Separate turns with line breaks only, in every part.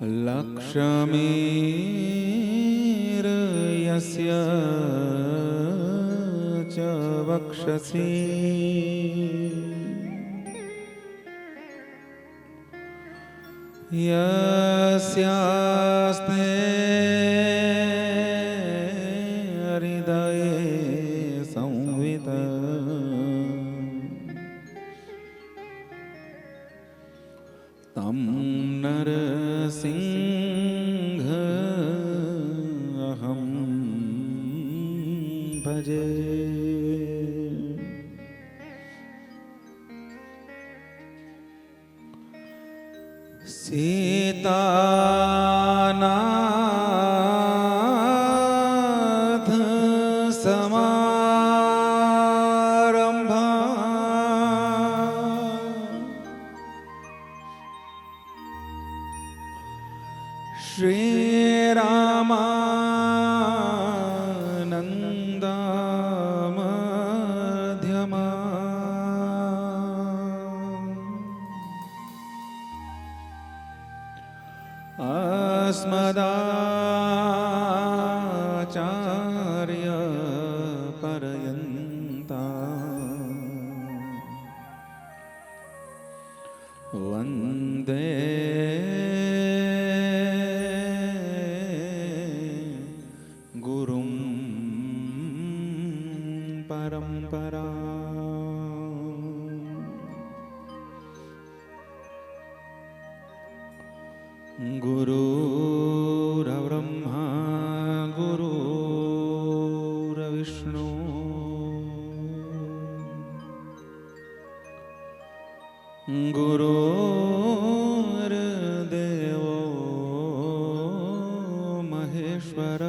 लक्ष्मीर्यस्य च वक्षसि यस्यास्ते हृदये संवित् तं नरसिंह अहं भजे। सीतानाथ समारंभा श्रीरामानंद मध्यमा अस्मदाचार्य पर्यन्ता वन्दे गुरुं परम्परा। गुरुर्ब्रह्मा गुरुर्विष्णु गुरुर्देवो महेश्वर।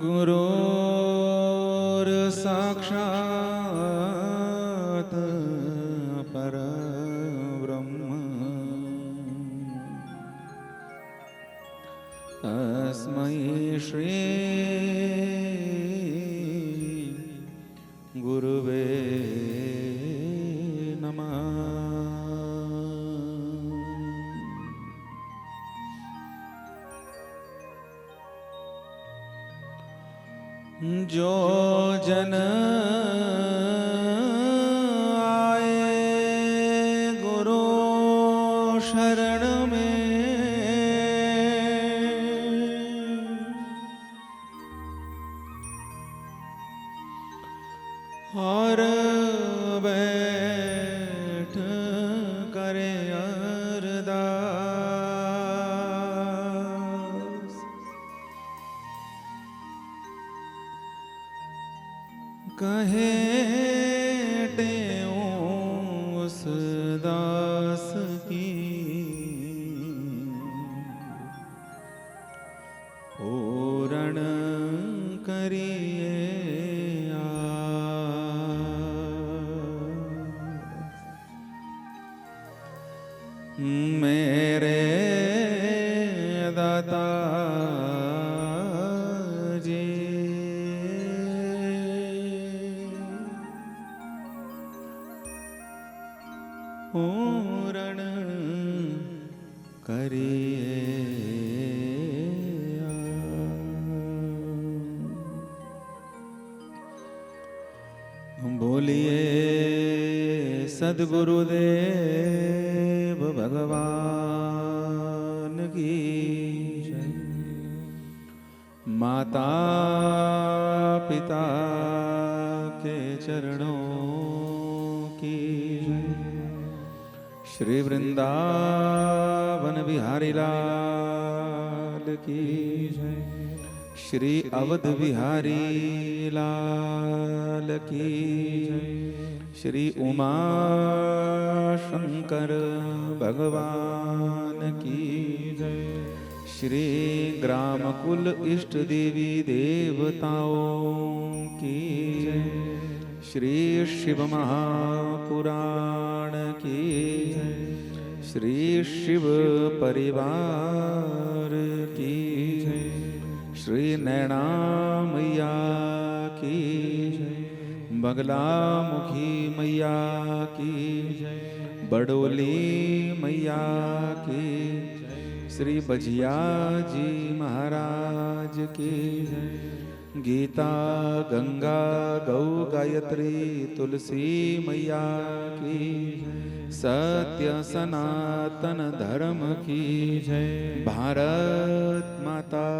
गुरुर्साक्षात् परब्रह्म तस्मै श्री गुरुवे नमः। जो जन आए गुरु शरण में और बैठ करे अरदास कहे उस दास की पूर्ण करिए मेरे दाता जी पूर्ण करिए। बोलिए सद्गुरुदेव भगवान की जय। माता पिता के चरणों की जय। श्री वृंदावन बिहारी लाल की जय। श्री अवध बिहारी लाल की जय। श्री उमा शंकर भगवान की जय। श्री ग्रामकुल इष्ट देवी देवताओं की जय। श्री शिव महापुराण की जय। श्री शिव परिवार की जय। श्री नैना मैया की जय। बगला मुखी मैया की, बड़ोली मैया की, श्री बजिया जी महाराज की, गीता गंगा गौ गायत्री तुलसी मैया की, सत्य सनातन धर्म की जय, भारत माता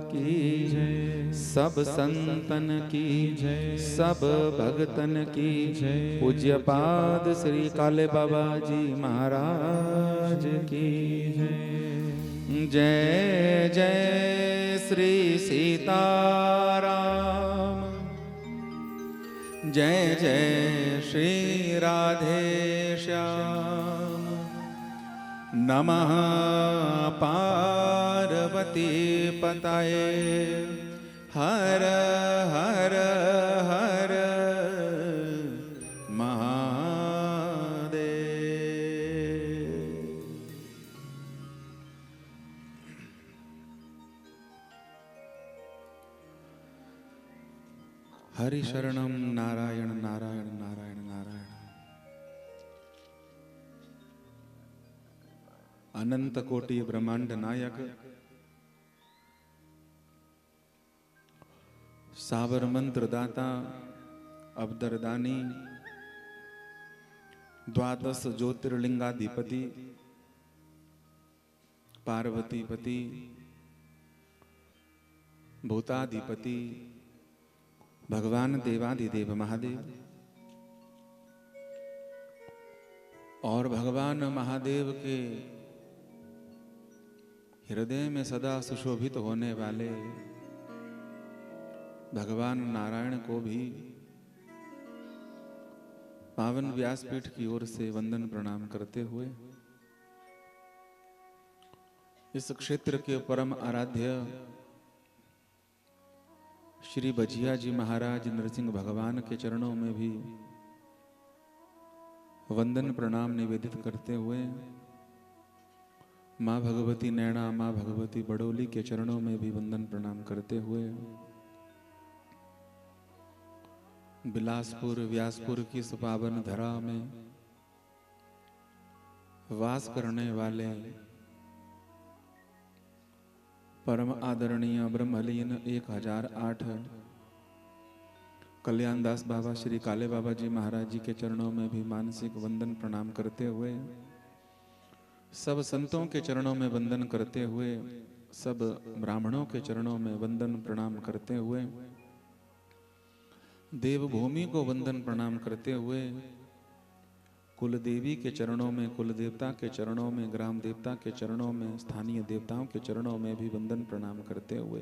की जय, सब संतन की जय, सब भगतन की जय, पूज्य पाद श्री काले बाबा जी महाराज की जय। जय जय श्री सीताराम, जय जय श्री राधे श्याम, नमः पार्वती पतये, हर हर हर महादेव। हरि शरणम नारायण नारायण नारायण नारायण। अनंत कोटि ब्रह्मांड नायक, सावर मंत्र दाता, अवदरदानी, द्वादश ज्योतिर्लिंगाधिपति, पार्वतीपति, भूताधिपति, भगवान देवाधिदेव महादेव और भगवान महादेव के हृदय में सदा सुशोभित होने वाले भगवान नारायण को भी पावन व्यासपीठ की ओर से वंदन प्रणाम करते हुए इस क्षेत्र के परम आराध्य श्री बजिया जी महाराज नरसिंह भगवान के चरणों में भी वंदन प्रणाम निवेदित करते हुए माँ भगवती नैना, माँ भगवती बड़ोली के चरणों में भी वंदन प्रणाम करते हुए बिलासपुर व्यासपुर की इस पावन धरा में वास करने वाले परम आदरणीय ब्रह्मलीन 1008 कल्याणदास बाबा श्री काले बाबा जी महाराज जी के चरणों में भी मानसिक वंदन प्रणाम करते हुए, सब संतों के चरणों में वंदन करते हुए, सब ब्राह्मणों के चरणों में वंदन प्रणाम करते हुए, देवभूमि को वंदन प्रणाम करते हुए, कुल देवी के चरणों में, कुल देवता के चरणों में, ग्राम देवता के चरणों में, स्थानीय देवताओं के चरणों में भी वंदन प्रणाम करते हुए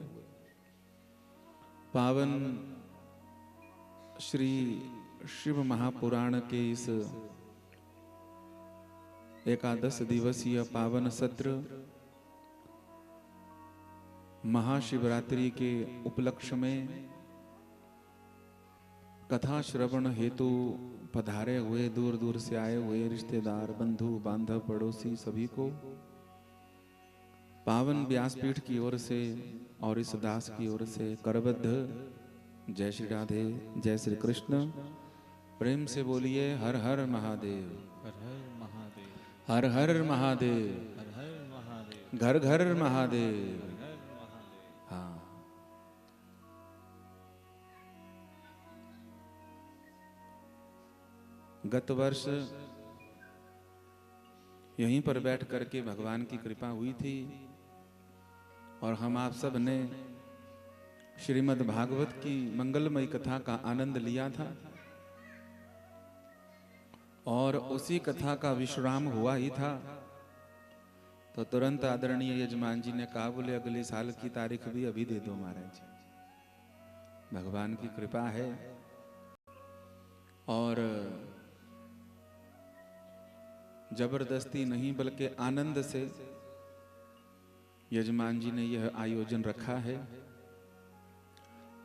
पावन श्री शिव महापुराण के इस 11 दिवसीय पावन सत्र महाशिवरात्रि के उपलक्ष्य में कथा श्रवण हेतु पधारे हुए दूर दूर से आए हुए रिश्तेदार, बंधु बांधव, पड़ोसी सभी को पावन व्यासपीठ की ओर से और इस दास की ओर से करबद्ध जय श्री राधे, जय श्री कृष्ण। प्रेम से बोलिए हर हर महादेव,
हर हर महादेव,
हर हर महादेव,
हर हर महादेव,
घर घर महादेव।
हर हर महादेव।
हाँ, गत वर्ष यहीं पर बैठ करके भगवान की कृपा हुई थी और हम आप सब ने श्रीमद् भागवत की मंगलमयी कथा का आनंद लिया था और उसी कथा का विश्राम हुआ ही था। तो तुरंत आदरणीय यजमान जी ने कहा, बोले अगले साल की तारीख भी अभी दे दो महाराज। भगवान की कृपा है और जबरदस्ती नहीं बल्कि आनंद से यजमान जी ने यह आयोजन रखा है।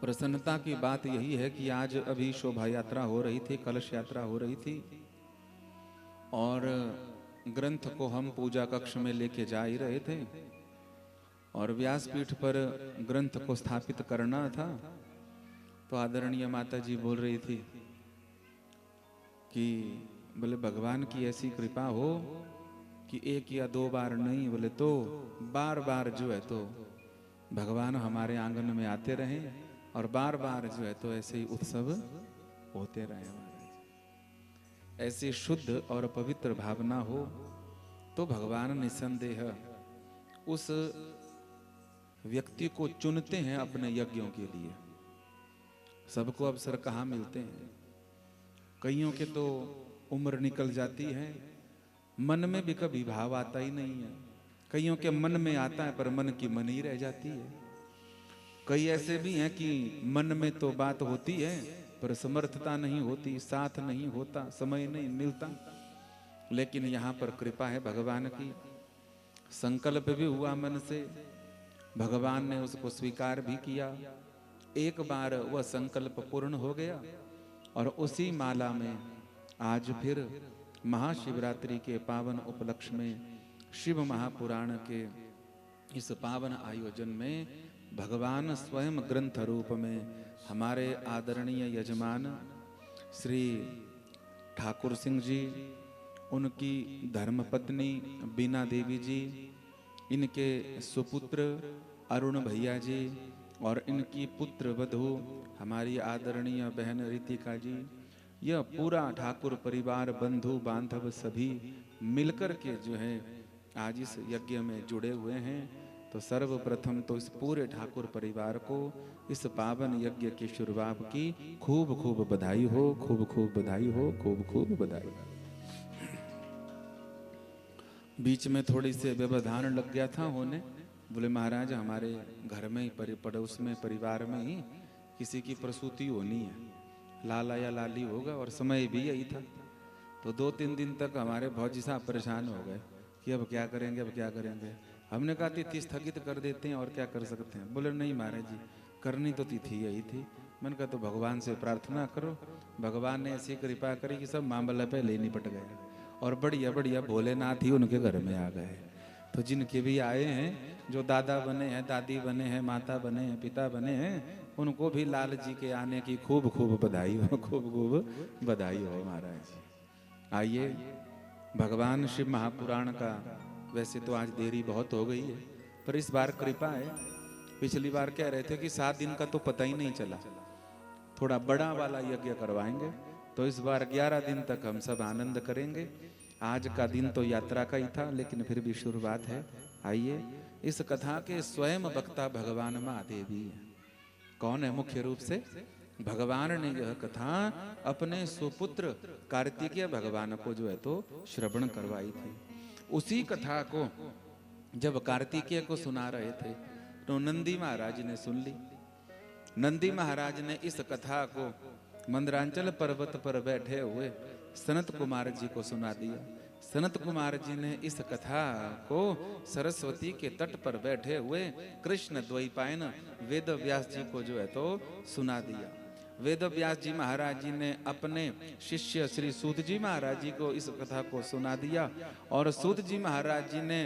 प्रसन्नता की बात यही है कि आज अभी शोभा यात्रा हो रही थी, कलश यात्रा हो रही थी और ग्रंथ को हम पूजा कक्ष में लेके जा ही रहे थे और व्यासपीठ पर ग्रंथ को स्थापित करना था। तो आदरणीय माता जी बोल रही थी कि बोले भगवान की ऐसी कृपा हो कि एक या दो बार नहीं, बोले तो बार बार जो है तो भगवान हमारे आंगन में आते रहे और बार बार जो है तो ऐसे ही उत्सव होते रहे महाराज। ऐसी शुद्ध और पवित्र भावना हो तो भगवान निसंदेह उस व्यक्ति को चुनते हैं अपने यज्ञों के लिए। सबको अवसर कहाँ मिलते हैं, कईयों के तो उम्र निकल जाती है, मन में भी कभी भाव आता ही नहीं है। कईयों के मन में आता है पर मन की मन ही रह जाती है। कई ऐसे भी हैं कि मन में तो बात होती है पर समर्थता नहीं होती, साथ नहीं होता, समय नहीं मिलता। लेकिन यहाँ पर कृपा है भगवान की, संकल्प भी हुआ मन से, भगवान ने उसको स्वीकार भी किया। एक बार वह संकल्प पूर्ण हो गया और उसी माला में आज फिर महाशिवरात्रि के पावन उपलक्ष्य में शिव महापुराण के इस पावन आयोजन में भगवान स्वयं ग्रंथ रूप में हमारे आदरणीय यजमान श्री ठाकुर सिंह जी, उनकी धर्मपत्नी बीना देवी जी, इनके सुपुत्र अरुण भैया जी और इनकी पुत्र वधू हमारी आदरणीय बहन रितिका जी, यह पूरा ठाकुर परिवार बंधु बांधव सभी मिलकर के जो है आज इस यज्ञ में जुड़े हुए हैं। तो सर्वप्रथम तो इस पूरे ठाकुर परिवार को इस पावन यज्ञ की शुरुआत की खूब खूब बधाई हो, खूब खूब बधाई हो, खूब खूब बधाई। बीच में थोड़ी सी व्यवधान लग गया था होने, बोले महाराज हमारे घर में ही पड़ोस में परिवार में ही किसी की प्रसूति होनी है, लाला या लाली होगा और समय भी यही था। तो 2-3 दिन तक हमारे भौजी साहब परेशान हो गए कि अब क्या करेंगे, अब क्या करेंगे। हमने कहा तिथि स्थगित कर देते हैं और क्या कर सकते हैं। बोले नहीं महाराज जी, करनी तो तिथि यही थी। मैंने कहा तो भगवान से प्रार्थना करो, भगवान ने ऐसी कृपा करी कि सब मामला पहले ही निपट गया और बढ़िया बढ़िया भोलेनाथ ही उनके घर में आ गए। तो जिनके भी आए हैं, जो दादा बने हैं, दादी बने हैं, माता बने हैं, पिता बने हैं, उनको भी लाल जी के आने की खूब खूब बधाई हो, खूब खूब बधाई हो महाराज। आइए, भगवान शिव महापुराण का वैसे तो आज देरी बहुत हो गई है पर इस बार कृपा है। पिछली बार कह रहे थे कि 7 दिन का तो पता ही नहीं चला, थोड़ा बड़ा वाला यज्ञ करवाएंगे। तो इस बार 11 दिन तक हम सब आनंद करेंगे। आज का दिन तो यात्रा का ही था लेकिन फिर भी शुरुआत है। आइए, इस कथा के स्वयं वक्ता भगवान महादेवी हैं। कौन है? मुख्य रूप से भगवान ने यह कथा अपने सुपुत्र कार्तिकेय भगवान को जो है तो श्रवण करवाई थी। उसी कथा को जब कार्तिकेय को सुना रहे थे तो नंदी महाराज ने सुन ली। नंदी महाराज ने इस कथा को मंदरांचल पर्वत पर बैठे हुए सनत कुमार जी को सुना दिया। सनत कुमार जी ने इस कथा को सरस्वती के तट पर बैठे हुए कृष्ण द्वैपायन वेद व्यास जी को जो है तो सुना दिया। वेद व्यास जी महाराज जी ने अपने शिष्य श्री सूत जी महाराज जी को इस कथा को सुना दिया और सूत जी महाराज जी ने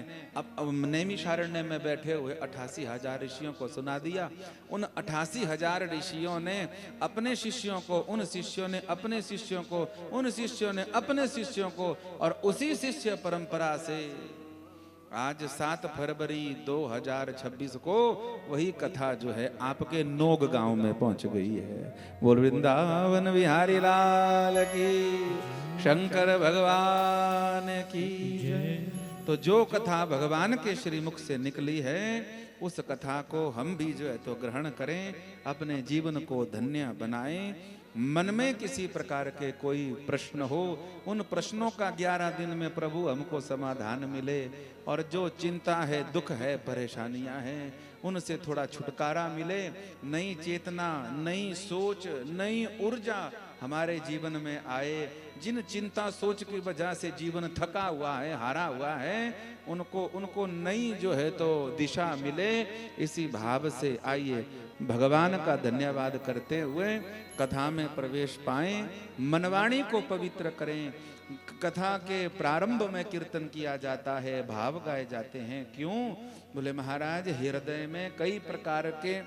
नैमिषारण्य में बैठे हुए 88,000 ऋषियों को सुना दिया। उन 88,000 ऋषियों ने अपने शिष्यों को, उन शिष्यों ने अपने शिष्यों को, उन शिष्यों ने अपने शिष्यों को, और उसी शिष्य परंपरा से आज 7 फरवरी 2026 को वही कथा जो है आपके नोग गांव में पहुंच गई है। बोल वृंदावन बिहारी लाल की, शंकर भगवान की जय। तो जो कथा भगवान के श्रीमुख से निकली है उस कथा को हम भी जो है तो ग्रहण करें, अपने जीवन को धन्य बनाएं। मन में किसी प्रकार के कोई प्रश्न हो, उन प्रश्नों का 11 दिन में प्रभु हमको समाधान मिले, और जो चिंता है, दुख है, परेशानियां हैं, उनसे थोड़ा छुटकारा मिले। नई चेतना, नई सोच, नई ऊर्जा हमारे जीवन में आए। जिन चिंता सोच की वजह से जीवन थका हुआ है, हारा हुआ है, उनको नई जो है तो दिशा मिले। इसी भाव से आइए भगवान का धन्यवाद करते हुए कथा में प्रवेश पाएं, मनवाणी को पवित्र करें। कथा के प्रारंभ में कीर्तन किया जाता है, भाव गाए जाते हैं। क्यों? बोले महाराज हृदय में कई प्रकार के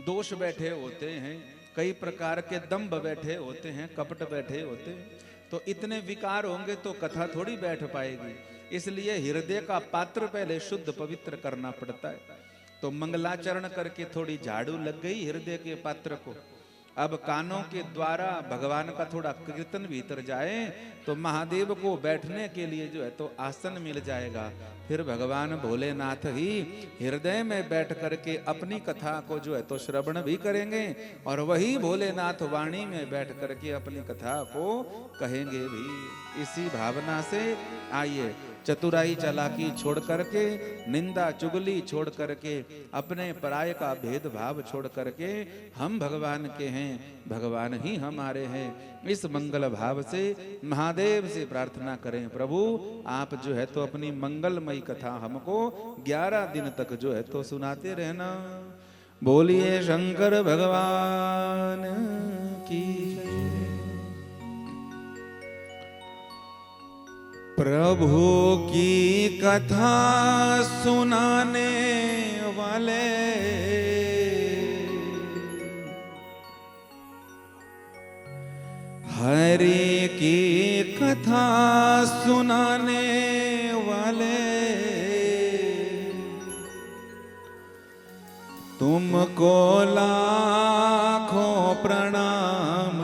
दोष बैठे होते हैं, कई प्रकार के दंभ बैठे होते हैं, कपट बैठे होते हैं, तो इतने विकार होंगे तो कथा थोड़ी बैठ पाएगी। इसलिए हृदय का पात्र पहले शुद्ध पवित्र करना पड़ता है। तो मंगलाचरण करके थोड़ी झाड़ू लग गई हृदय के पात्र को। अब कानों के द्वारा भगवान का थोड़ा कीर्तन भीतर जाए तो महादेव को बैठने के लिए जो है तो आसन मिल जाएगा। फिर भगवान भोलेनाथ ही हृदय में बैठ करके अपनी कथा को जो है तो श्रवण भी करेंगे और वही भोलेनाथ वाणी में बैठ करके अपनी कथा को कहेंगे भी। इसी भावना से आइए चतुराई चालाकी छोड़ करके, निंदा चुगली छोड़ करके, अपने पराये का भेदभाव छोड़ करके हम भगवान के हैं, भगवान ही हमारे हैं। इस मंगल भाव से महादेव से प्रार्थना करें, प्रभु आप जो है तो अपनी मंगलमयी कथा हमको 11 दिन तक जो है तो सुनाते रहना। बोलिए शंकर भगवान की। प्रभु की कथा सुनाने वाले हरि की कथा सुनाने वाले तुमको लाखों प्रणाम,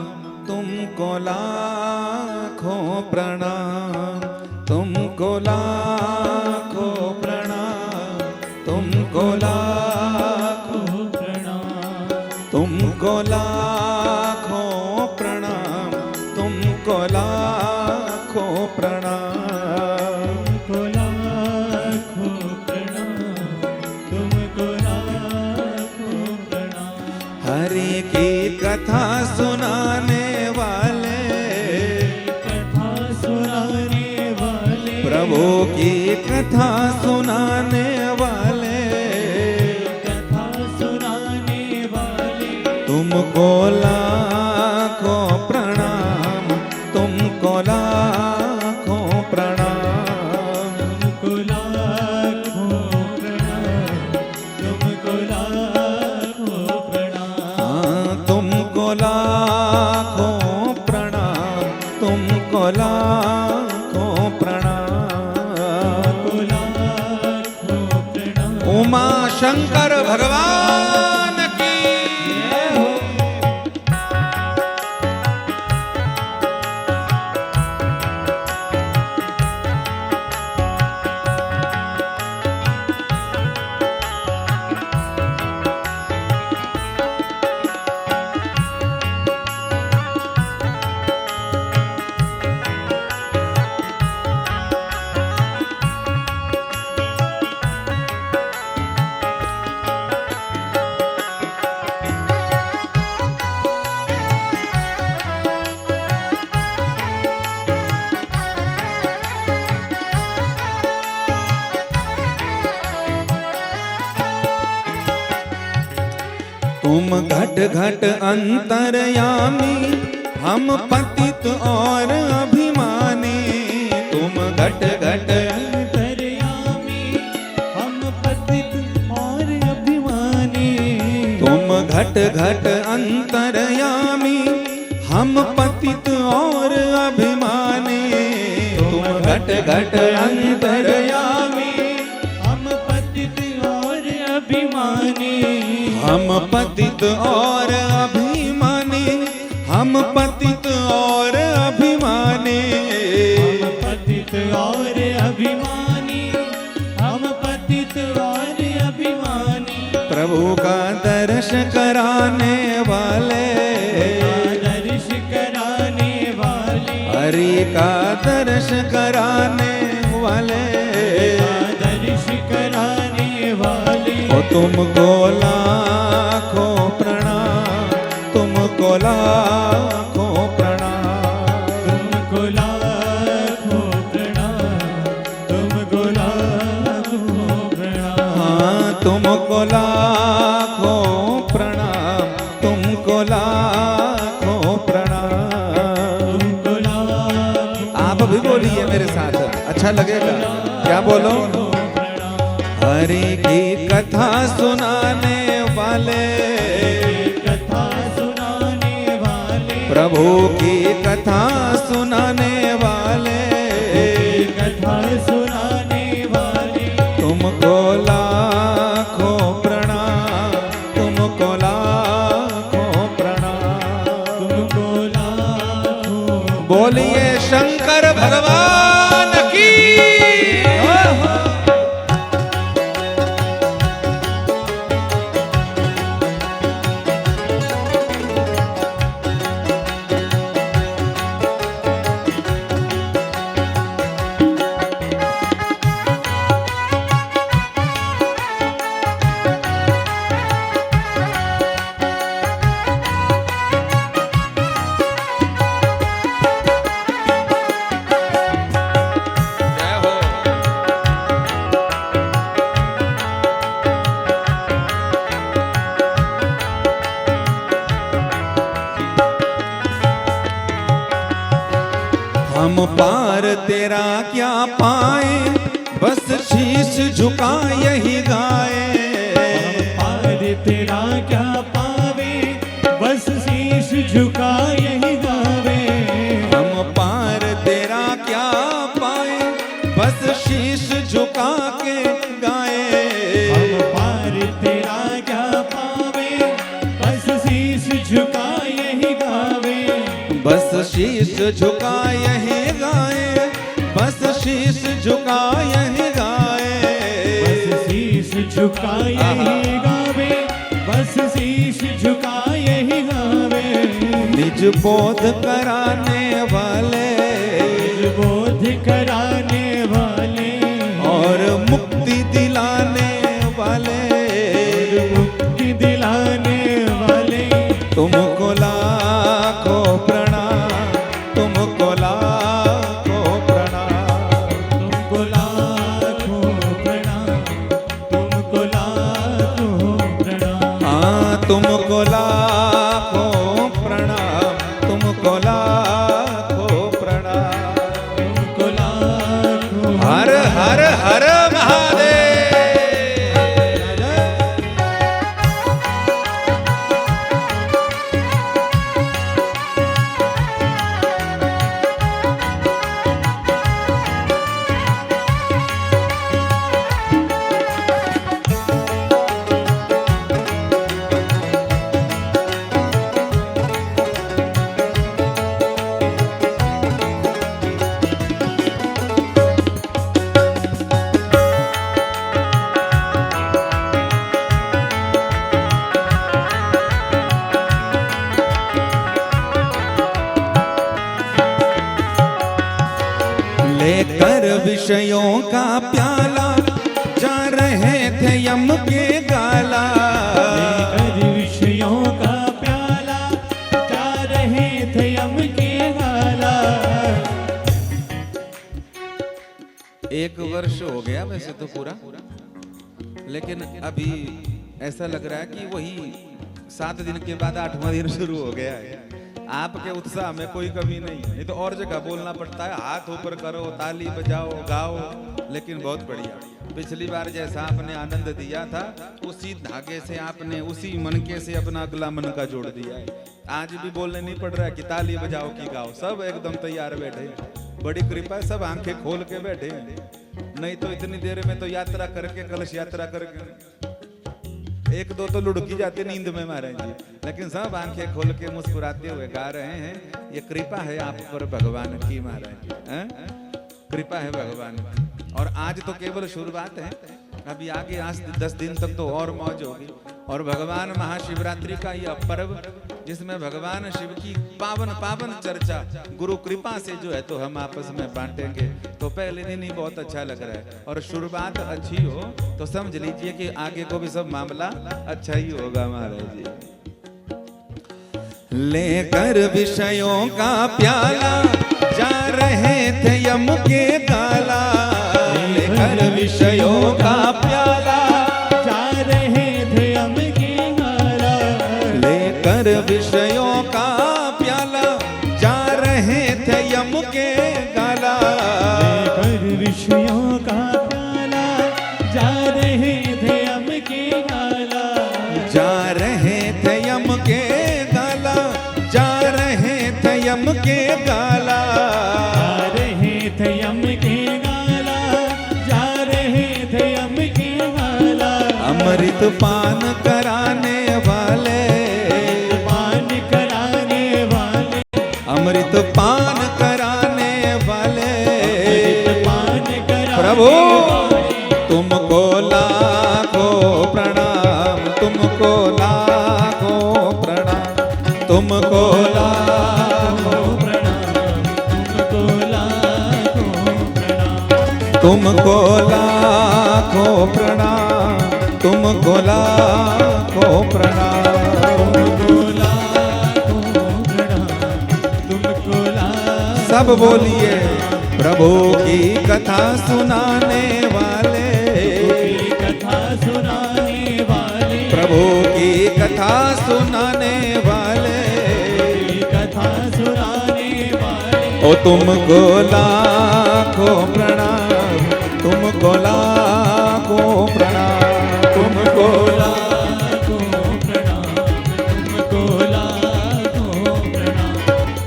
तुमको लाखों प्रणाम, तुमको लाखों प्रणाम, तुमको लाखों प्रणाम, तुमको लाखों प्रणाम, तुमको लाखों प्रणाम,
तुमको लाखों प्रणाम, तुमको लाखों प्रणाम।
हरि की कथा सुनाने वाले, प्रभु की कथा सुनाने वाले,
कथा सुनाने वाले
तुमको लाखों प्रणाम, तुमको लाखों प्रणाम,
तुमको लाखों प्रणाम, तुमको लाखों प्रणाम।
हाँ, तुमको लाखों प्रणाम, तुमको लाखों प्रणाम। उमा शंकर भगवान की जय हो। तुम घट घट अंतर्यामी, हम पतित और अभिमानी। तुम घट घट
अंतर्यामी, हम पतित और अभिमानी।
तुम घट घट अंतर्यामी, हम पतित और अभिमानी। तुम घट घट अंतर्यामी,
हम पतित और अभिमानी।
हम पतित और अभिमानी, हम पतित और अभिमानी।
हम पतित और अभिमानी, हम पतित और अभिमानी।
प्रभु का दर्श कराने वाले,
दर्श कराने वाले,
हरि का दर्श कराने वाले,
दर्श कराने वाले।
ओ तुमको लाखों प्रणाम, तुमको लाखों प्रणाम,
तुमको लाखों प्रणाम, तुमको लाखों प्रणाम।
हाँ तुमको लाखों प्रणाम, तुमको लाखों प्रणाम,
तुमको लाखों।
आप भी बोलिए मेरे साथ, अच्छा लगेगा। क्या बोलो? हरि की कथा सुनाने वाले,
कथा सुना
प्रभु की कथा सुनाने वाले,
कथा सुनाने वाले,
तुमको लाखों प्रणाम, तुमको लाखों प्रणाम।
तुमको लाखों
बोलिए शंकर भगवान की। जय हो। हम पार तेरा क्या पाए, बस शीश झुका यही गाए।
पार तेरा क्या पावे, बस शीश झुका यही गावे।
हम पार तेरा क्या पाए, बस शीश झुका के गाए।
हम पार तेरा क्या पावे, बस शीश झुका यही गावे।
बस शीश झुका यही गाए, बस शीश झुका यही गाए।
बस शीश झुका यही गावे, बस शीश झुका यही गावे।
निज बोध कराने वाले,
बोध कराने वाले,
और मुक्ति दिलाने वाले,
मुक्ति दिलाने वाले,
तुमको लाखों प्रणाम, तुमको लाखों प्रणाम।
तुमको लाखों प्रणाम, तुमको लाखों प्रणाम।
हाँ तुमको लाखों प्रणाम, तुमको लाखों प्रणाम।
तुमको लाखों
हर हर हर महादेव। लेकर विषयों का प्याला जा रहे थे यम के गाला।
लेकर विषयों का प्याला जा रहे थे यम के गाला।
एक वर्ष हो गया वैसे तो पूरा, लेकिन अभी ऐसा लग रहा है कि वही 7 दिन के बाद 8वां दिन शुरू हो गया है। आपके उत्साह में कोई कमी नहीं तो और जगह बोलना पड़ता है, हाथ ऊपर करो, ताली बजाओ, गाओ। लेकिन बहुत बढ़िया, पिछली बार जैसा आपने आनंद दिया था उसी धागे से आपने उसी मनके से अपना अगला मन का जोड़ दिया है। आज भी बोलने नहीं पड़ रहा है कि ताली बजाओ कि गाओ, सब एकदम तैयार बैठे हैं। बड़ी कृपा है, सब आंखें खोल के बैठे हैं। नहीं तो इतनी देर में तो यात्रा करके, कलश यात्रा करके 1-2 तो लुढ़की जाते नींद में महाराज जी, लेकिन सब आंखें खोल के मुस्कुराते हुए गा रहे हैं। ये कृपा है आप पर भगवान की महाराज जी, हैं? कृपा है भगवान की। और आज तो केवल शुरुआत है, अभी आगे आज 10 दिन तक तो और मौज होगी। और भगवान महाशिवरात्रि का यह पर्व जिसमें भगवान शिव की पावन पावन चर्चा गुरु कृपा से जो है तो हम आपस में बांटेंगे, तो पहले दिन ही बहुत अच्छा लग रहा है। और शुरुआत अच्छी हो तो समझ लीजिए कि आगे को भी सब मामला अच्छा ही होगा महाराज जी। लेकर विषयों का प्याला जा रहे थे यम के गाला। लेकर विषयों का प्याला
जा रहे थे यम के गाला।
लेकर विषयों का प्याला जा रहे थे यम के गाला।
लेकर विषयों का प्याला जा रहे थे यम के गाला।
जा रहे थे यम के गाला, जा रहे अमृत पान कराने वाले,
पान कराने वाले,
अमृत पान कराने वाले
पान कराने
प्रभु तुमको लाखों प्रणाम, तुमको लाखों प्रणाम, तुमको लाखों
प्रणाम, तुमको लाखों प्रणाम,
तुमको लाखों प्रणाम, तुमको लाखों प्रणाम,
तुमको लाखों प्रणाम, तुमको लाखों।
सब बोलिए प्रभु की कथा सुनाने वाले,
कथा सुनाने वाले,
प्रभु की कथा सुनाने वाले,
कथा सुनाने वाले,
ओ तुमको लाखों प्रणाम, तुमको लाखों प्रणाम, तुमको
लाखों प्रणाम, तुमको लाखों प्रणाम,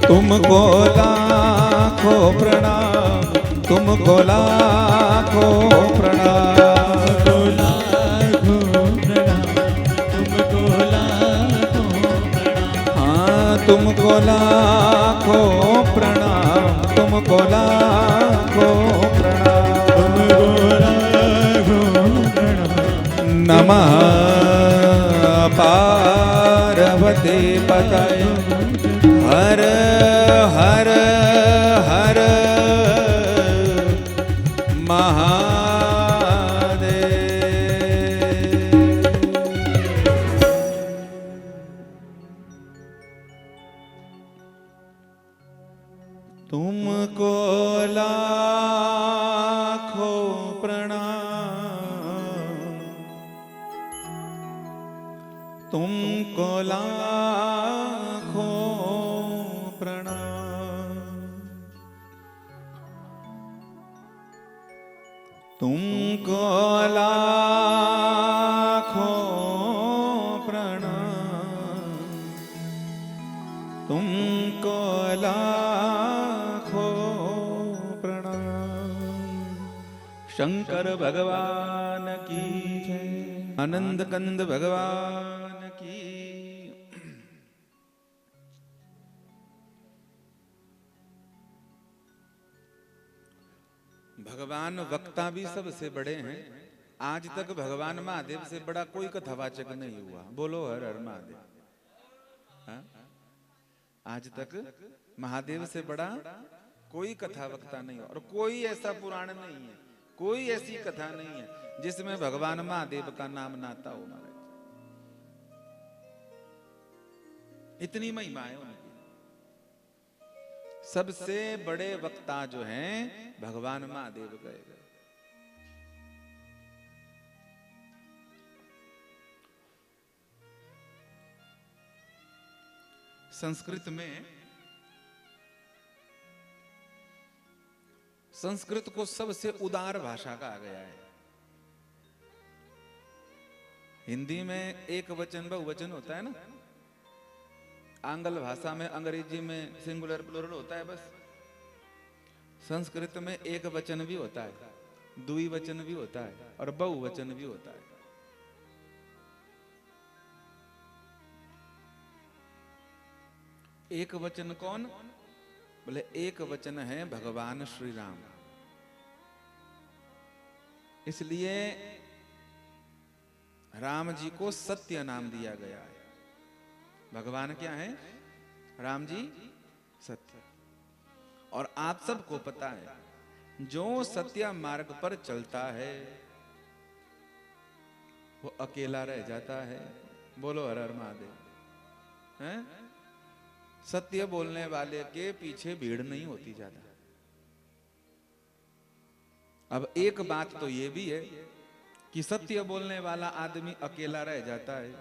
तुमको लाखों प्रणाम, तुमको लाखों प्रणाम,
तुमको लाखों प्रणाम, तुमको लाखों प्रणाम,
हाँ तुमको लाखों प्रणाम, तुमको लाखों प्रणाम,
तुमको लाखों प्रणाम।
नमः पार्वती पतये हर हर हर तुमको लाखों प्रणाम, तुमको लाखों प्रणाम, तुमको लाखों प्रणाम, तुमको लाखों प्रणाम। शंकर भगवान की जय, आनंद कंद भगवान की। भगवान वक्ता भी सबसे बड़े हैं। आज तक भगवान महादेव से बड़ा कोई कथावाचक नहीं हुआ। बोलो हर हर महादेव। हाँ? आज तक महादेव से बड़ा कोई कथा वक्ता नहीं हुआ और कोई ऐसा पुराण नहीं है, कोई ऐसी कथा नहीं है जिसमें भगवान महादेव का नाम ना आता हो। महाराज इतनी महिमा है उनकी। सबसे बड़े वक्ता जो हैं भगवान महादेव गए। संस्कृत को सबसे उदार भाषा कहा गया है। हिंदी में एक वचन बहुवचन होता है ना, आंग्ल भाषा में अंग्रेजी में सिंगुलर प्लुरल होता है बस। संस्कृत में एक वचन भी होता है, द्विवचन भी होता है और बहुवचन भी होता है। एक वचन कौन? बोले एक वचन है भगवान श्री राम। इसलिए राम जी को सत्य नाम दिया गया है। भगवान क्या है? राम जी सत्य। और आप सबको पता है जो सत्य मार्ग पर चलता है वो अकेला रह जाता है। बोलो हर हर महादेव। हैं? सत्य बोलने वाले के पीछे भीड़ नहीं होती ज्यादा। अब एक बात तो ये भी है कि सत्य बोलने वाला आदमी अकेला रह जाता है,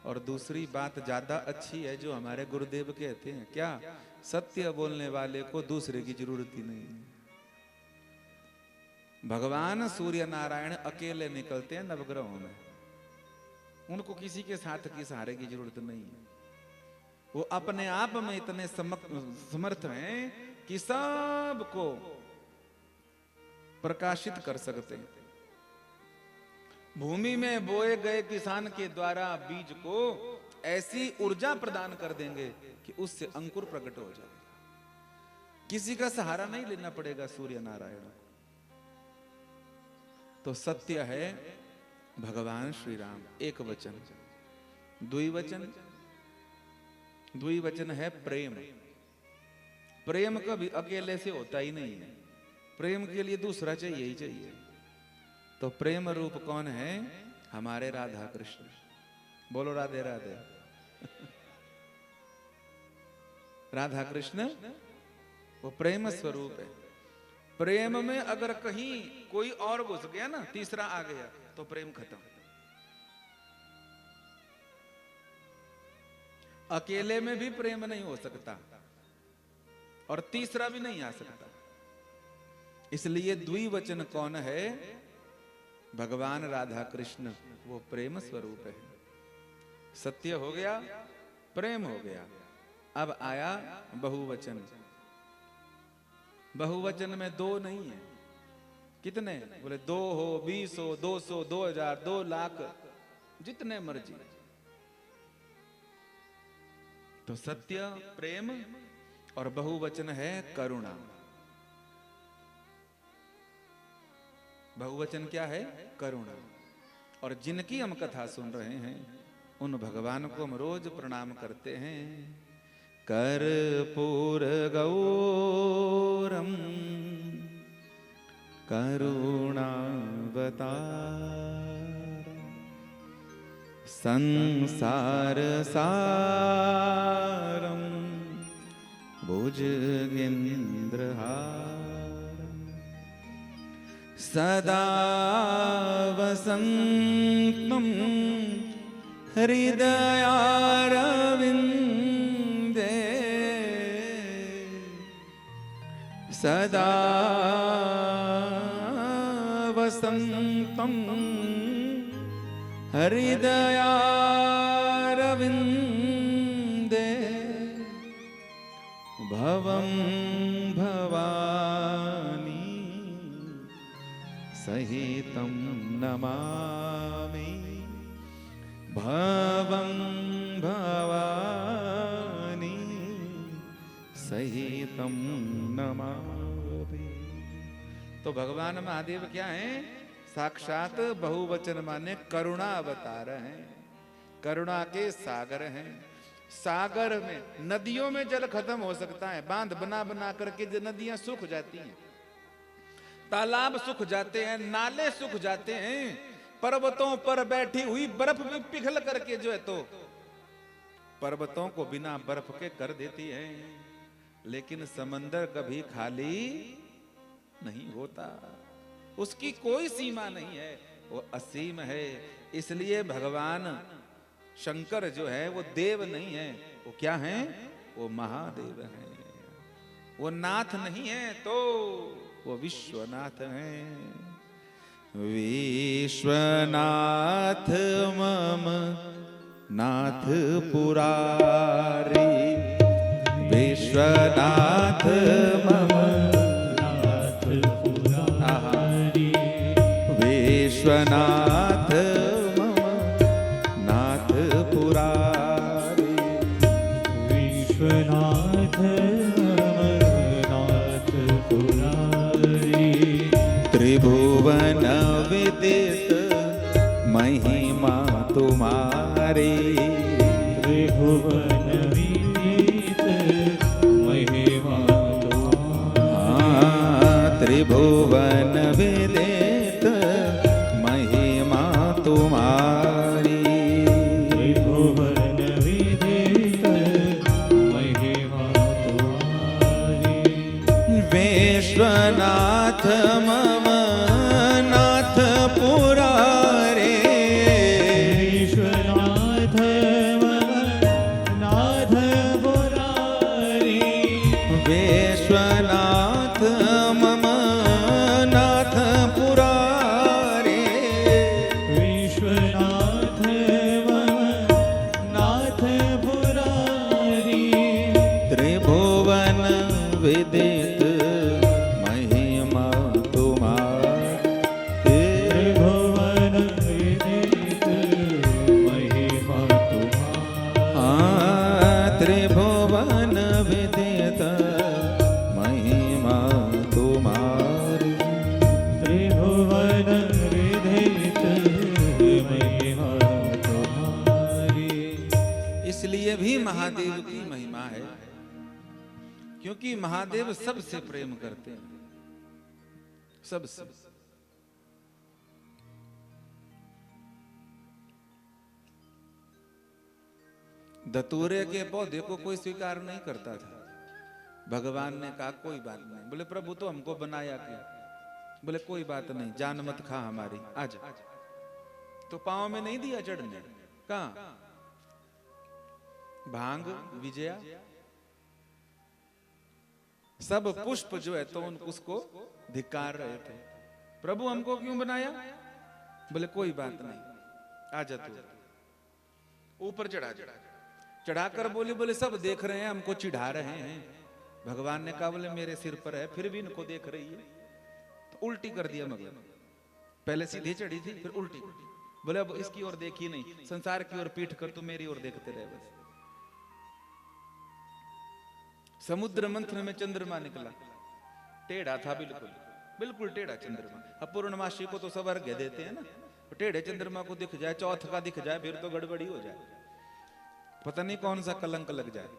और दूसरी बात ज्यादा अच्छी है जो हमारे गुरुदेव कहते हैं, क्या? सत्य बोलने वाले को दूसरे की जरूरत ही नहीं है। भगवान सूर्य नारायण अकेले निकलते हैं नवग्रहों में, उनको किसी के साथ की सहारे की जरूरत नहीं है। वो अपने आप में इतने समर्थ हैं कि सबको प्रकाशित कर सकते हैं। भूमि में बोए गए किसान के द्वारा बीज को ऐसी ऊर्जा प्रदान कर देंगे कि उससे अंकुर प्रकट हो जाए। किसी का सहारा नहीं लेना पड़ेगा सूर्य नारायण को। तो सत्य है भगवान श्री राम। एक वचन, द्विवचन, द्विवचन है प्रेम। प्रेम कभी अकेले से होता ही नहीं है, प्रेम के लिए दूसरा चाहिए ही चाहिए। तो प्रेम रूप कौन है? हमारे राधा कृष्ण। बोलो राधे राधे। राधा कृष्ण वो प्रेम स्वरूप है। प्रेम में अगर कहीं कोई और घुस गया ना, तीसरा आ गया, तो प्रेम खत्म। अकेले में भी प्रेम नहीं हो सकता और तीसरा भी नहीं आ सकता। इसलिए द्विवचन कौन है? भगवान राधा कृष्ण, वो प्रेम स्वरूप है। सत्य हो गया, प्रेम हो गया। अब आया बहुवचन। बहुवचन में दो नहीं है। कितने? बोले 2 हो, 20 हो, 200, 2000, 2 लाख, जितने मर्जी। तो सत्य, प्रेम और बहुवचन है करुणा। बहुवचन क्या है? करुणा। और जिनकी हम कथा सुन रहे हैं उन भगवान को हम रोज प्रणाम करते हैं। कर्पूर गौरम करुणावतारम संसार सारम भुजगेन्द्रहारम सदा वसन्तं हृदयारविन्दे सदा वसन्तं हृदयारविन्दे भवं भवानी सहितं नमामि भवं भवानी सहितं नमामि। तो भगवान महादेव क्या हैं? साक्षात बहुवचन माने करुणा अवतार हैं, करुणा के सागर हैं। सागर में, नदियों में जल खत्म हो सकता है, बांध बना बना करके जो नदियां सूख जाती हैं, तालाब सूख जाते हैं, नाले सूख जाते हैं, पर्वतों पर बैठी हुई बर्फ भी पिघल करके जो है तो पर्वतों को बिना बर्फ के कर देती है। लेकिन समंदर कभी खाली नहीं होता, उसकी कोई सीमा नहीं है, वो असीम है। इसलिए भगवान शंकर जो है वो देव नहीं है, वो क्या है? वो महादेव है। वो नाथ नहीं है तो वो विश्वनाथ है। विश्वनाथ मम नाथ पुरारी, विश्वनाथ मम नाथ पुरारी, विश्वनाथ मम नाथ पुरारी,
विश्वनाथ नाथ पुरारी।
त्रिभुवन विदित महिमा तुम्हारी,
त्रिभुवन विदित महिमा तुम्हारी,
त्रिभुवन विदित महिमा तुम्हारी,
त्रिभुवन विदित महिमा तुम्हारी।
विश्वनाथ मम नाथ पुरारे,
विश्वनाथ मम नाथ पुरारी,
विश्वनाथ मम नाथ क्योंकि महादेव सबसे प्रेम करते हैं, सबसे। धतूरे के पौधे को कोई स्वीकार नहीं करता था। भगवान ने कहा कोई बात नहीं। बोले प्रभु तो हमको बनाया क्यों? बोले कोई बात नहीं, जान मत खा हमारी, आजा। तो पांव में नहीं दिया चढ़ने, कहां? भांग विजया सब पुष्प जो है तो उसको धिक्कार रहे थे। प्रभु हमको क्यों बनाया? बोले कोई बात नहीं, आजा तू। ऊपर चढ़ाकर बोले सब देख रहे हैं, हमको चिढ़ा रहे हैं। भगवान ने कहा बोले मेरे सिर पर है, फिर भी इनको देख रही है। तो उल्टी कर दिया मगर, पहले सीधे चढ़ी थी फिर उल्टी। बोले अब इसकी ओर देखी नहीं, संसार की ओर पीठ कर तू मेरी ओर देखते रहे बस। समुद्र मंथन में चंद्रमा निकला, टेढ़ा था, बिल्कुल बिल्कुल टेढ़ा चंद्रमा। अब पूर्णमासी को तो सब अर्घ्य देते हैं ना, टेढ़े चंद्रमा को दिख जाए, चौथ का दिख जाए, फिर तो गड़बड़ी हो जाए, पता नहीं कौन सा कलंक लग जाए।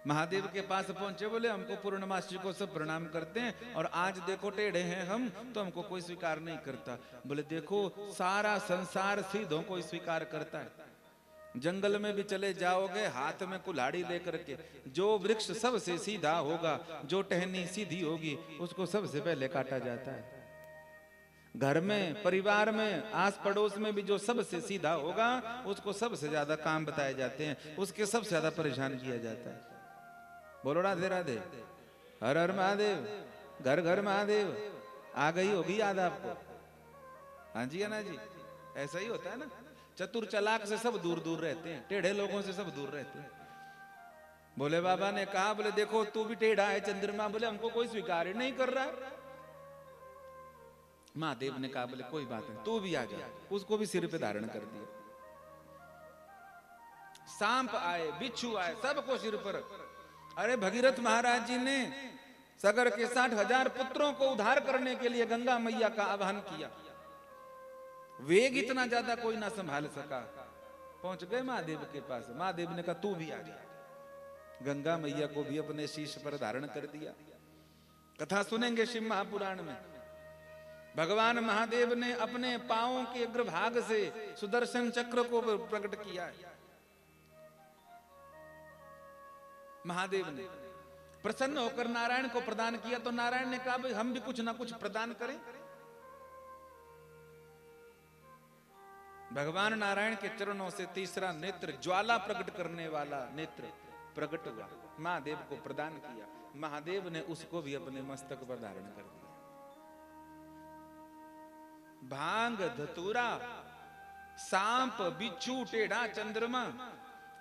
महादेव के पास पहुंचे, बोले हमको पूर्णमासी को सब प्रणाम करते हैं और आज देखो टेढ़े हैं हम, तो हमको कोई स्वीकार नहीं करता। बोले देखो सारा संसार सीधों को स्वीकार करता है। जंगल में भी चले जाओगे हाथ में कुल्हाड़ी लेकर के, जो वृक्ष सबसे सीधा होगा, जो टहनी सीधी होगी, उसको सबसे पहले काटा जाता है। घर में, परिवार में, आस पड़ोस में भी जो सबसे सीधा होगा, उसको सबसे ज्यादा काम बताए जाते हैं, उसके सबसे ज्यादा परेशान किया जाता है। बोलो राधे राधे, हर हर महादेव, घर घर महादेव। आ गई होगी याद आपको? हाँ जी है ना जी, ऐसा ही होता है ना। चतुर चालाक से सब दूर दूर रहते हैं, टेढ़े लोगों से सब दूर रहते हैं। बोले बाबा ने कहा, बोले देखो तू भी टेढ़ा है चंद्रमा, बोले हमको कोई स्वीकार ही नहीं कर रहा है। महादेव ने कहा बोले कोई बात नहीं, तू भी आ जा। उसको भी सिर पे धारण कर दिया। सांप आए, बिच्छू आए, सबको सिर पर। अरे भगीरथ महाराज जी ने सगर के 60,000 पुत्रों को उद्धार करने के लिए गंगा मैया का आह्वान किया। वेग इतना ज्यादा कोई ना संभाल सका। पहुंच गए महादेव के पास। महादेव ने कहा तू भी आ जा। गंगा मैया को भी अपने शीश पर धारण कर दिया। कथा सुनेंगे शिव महापुराण में। भगवान महादेव ने अपने पांवों के अग्रभाग से सुदर्शन चक्र को प्रकट किया है। महादेव ने प्रसन्न होकर नारायण को प्रदान किया, तो नारायण ने कहा भाई हम भी कुछ ना कुछ प्रदान करें। भगवान नारायण के चरणों से तीसरा नेत्र, ज्वाला प्रकट करने वाला नेत्र प्रकट हुआ, महादेव को प्रदान किया। महादेव ने उसको भी अपने मस्तक पर धारण कर दिया। भांग, धतूरा, सांप, बिच्छू, टेढ़ा चंद्रमा,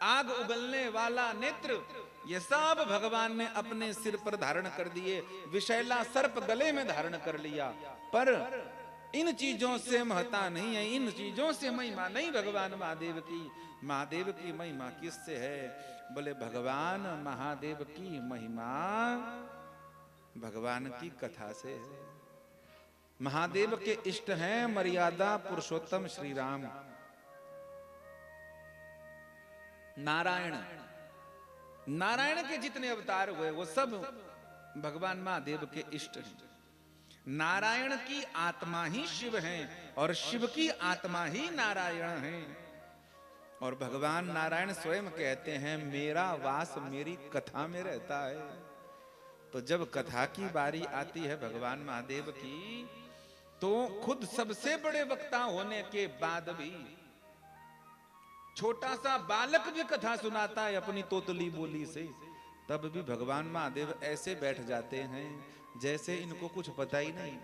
आग उगलने वाला नेत्र, ये सब भगवान ने अपने सिर पर धारण कर दिए। विषैला सर्प गले में धारण कर लिया। पर इन चीजों से महत्ता नहीं है, इन चीजों से महिमा नहीं भगवान महादेव की। महादेव की महिमा किससे है? बोले भगवान महादेव की महिमा भगवान की कथा से है। महादेव के इष्ट हैं मर्यादा पुरुषोत्तम श्री राम, नारायण। नारायण के जितने अवतार हुए वो सब भगवान महादेव के इष्ट हैं। नारायण की आत्मा ही शिव है और शिव की आत्मा ही नारायण है। और भगवान नारायण स्वयं कहते हैं मेरा वास मेरी कथा में रहता है। तो जब कथा की बारी आती है भगवान महादेव की, तो खुद सबसे बड़े वक्ता होने के बाद भी छोटा सा बालक भी कथा सुनाता है अपनी तोतली बोली से, तब भी भगवान महादेव ऐसे बैठ जाते हैं जैसे इनको कुछ पता ही नहीं,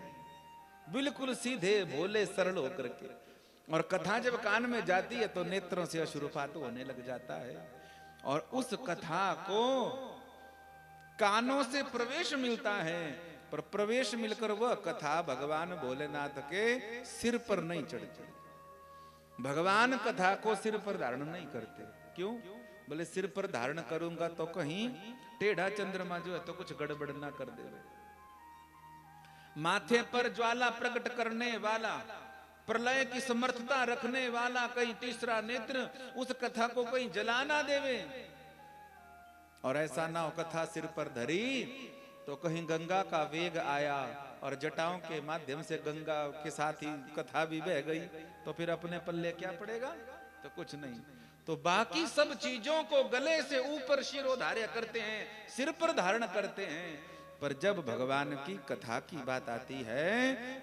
बिल्कुल सीधे भोले सरल होकर के। और कथा जब कान में जाती है तो नेत्रों से अश्रुपात होने लग जाता है। और उस कथा को कानों से प्रवेश मिलता है, पर प्रवेश मिलकर वह कथा भगवान भोलेनाथ के सिर पर नहीं चढ़ती। भगवान कथा को सिर पर धारण नहीं करते। क्यों? बोले सिर पर धारण करूंगा तो कहीं टेढ़ा चंद्रमा जो है तो कुछ गड़बड़ ना कर दे। माथे पर ज्वाला प्रकट करने वाला, प्रलय की समर्थता रखने वाला कहीं तीसरा नेत्र उस कथा को कहीं जला ना देवे। और ऐसा ना हो कथा सिर पर धरी तो कहीं गंगा का वेग आया और जटाओं के माध्यम से गंगा के साथ ही कथा भी बह गई तो फिर अपने पल्ले क्या पड़ेगा? तो कुछ नहीं। तो बाकी सब चीजों को गले से ऊपर शिरोधार्य करते हैं, सिर पर धारण करते हैं, पर जब भगवान की कथा की बात आती है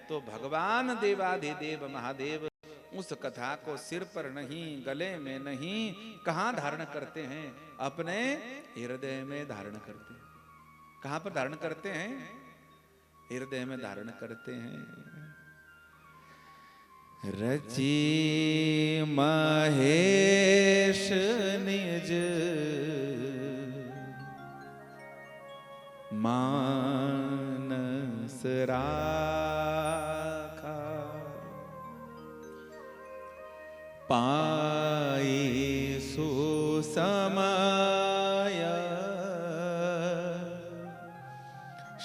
तो भगवान देवाधिदेव महादेव उस कथा को सिर पर नहीं, गले में नहीं, कहां धारण करते हैं? अपने हृदय में धारण करते हैं। कहां पर धारण करते हैं? हृदय में धारण करते हैं। रची महेश निज मानस राखा, पाई सुसमय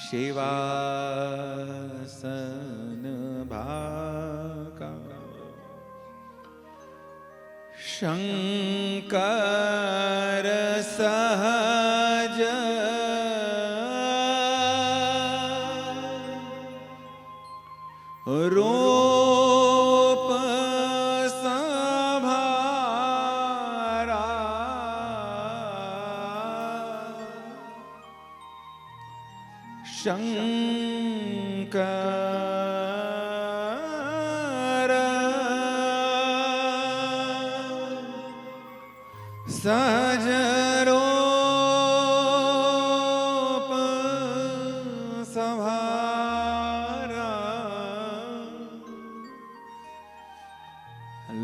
शिवासन भाका, शंकर सहज रूप संभारा, शंकर सहज रूप संभारा,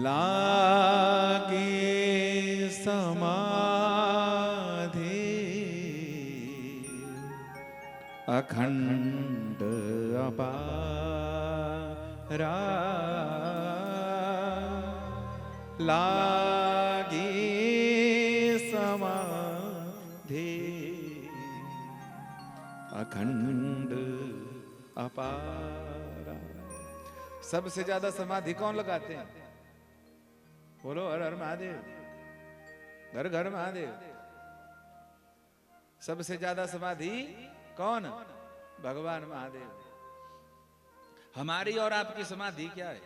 लागे समाधि अखंड अपारा, लागे समाधि अखंड अपारा। सबसे ज्यादा समाधि कौन लगाते हैं? बोलो हर हर महादेव, घर घर महादेव। सबसे ज्यादा समाधि कौन? भगवान महादेव। हमारी और आपकी समाधि क्या है?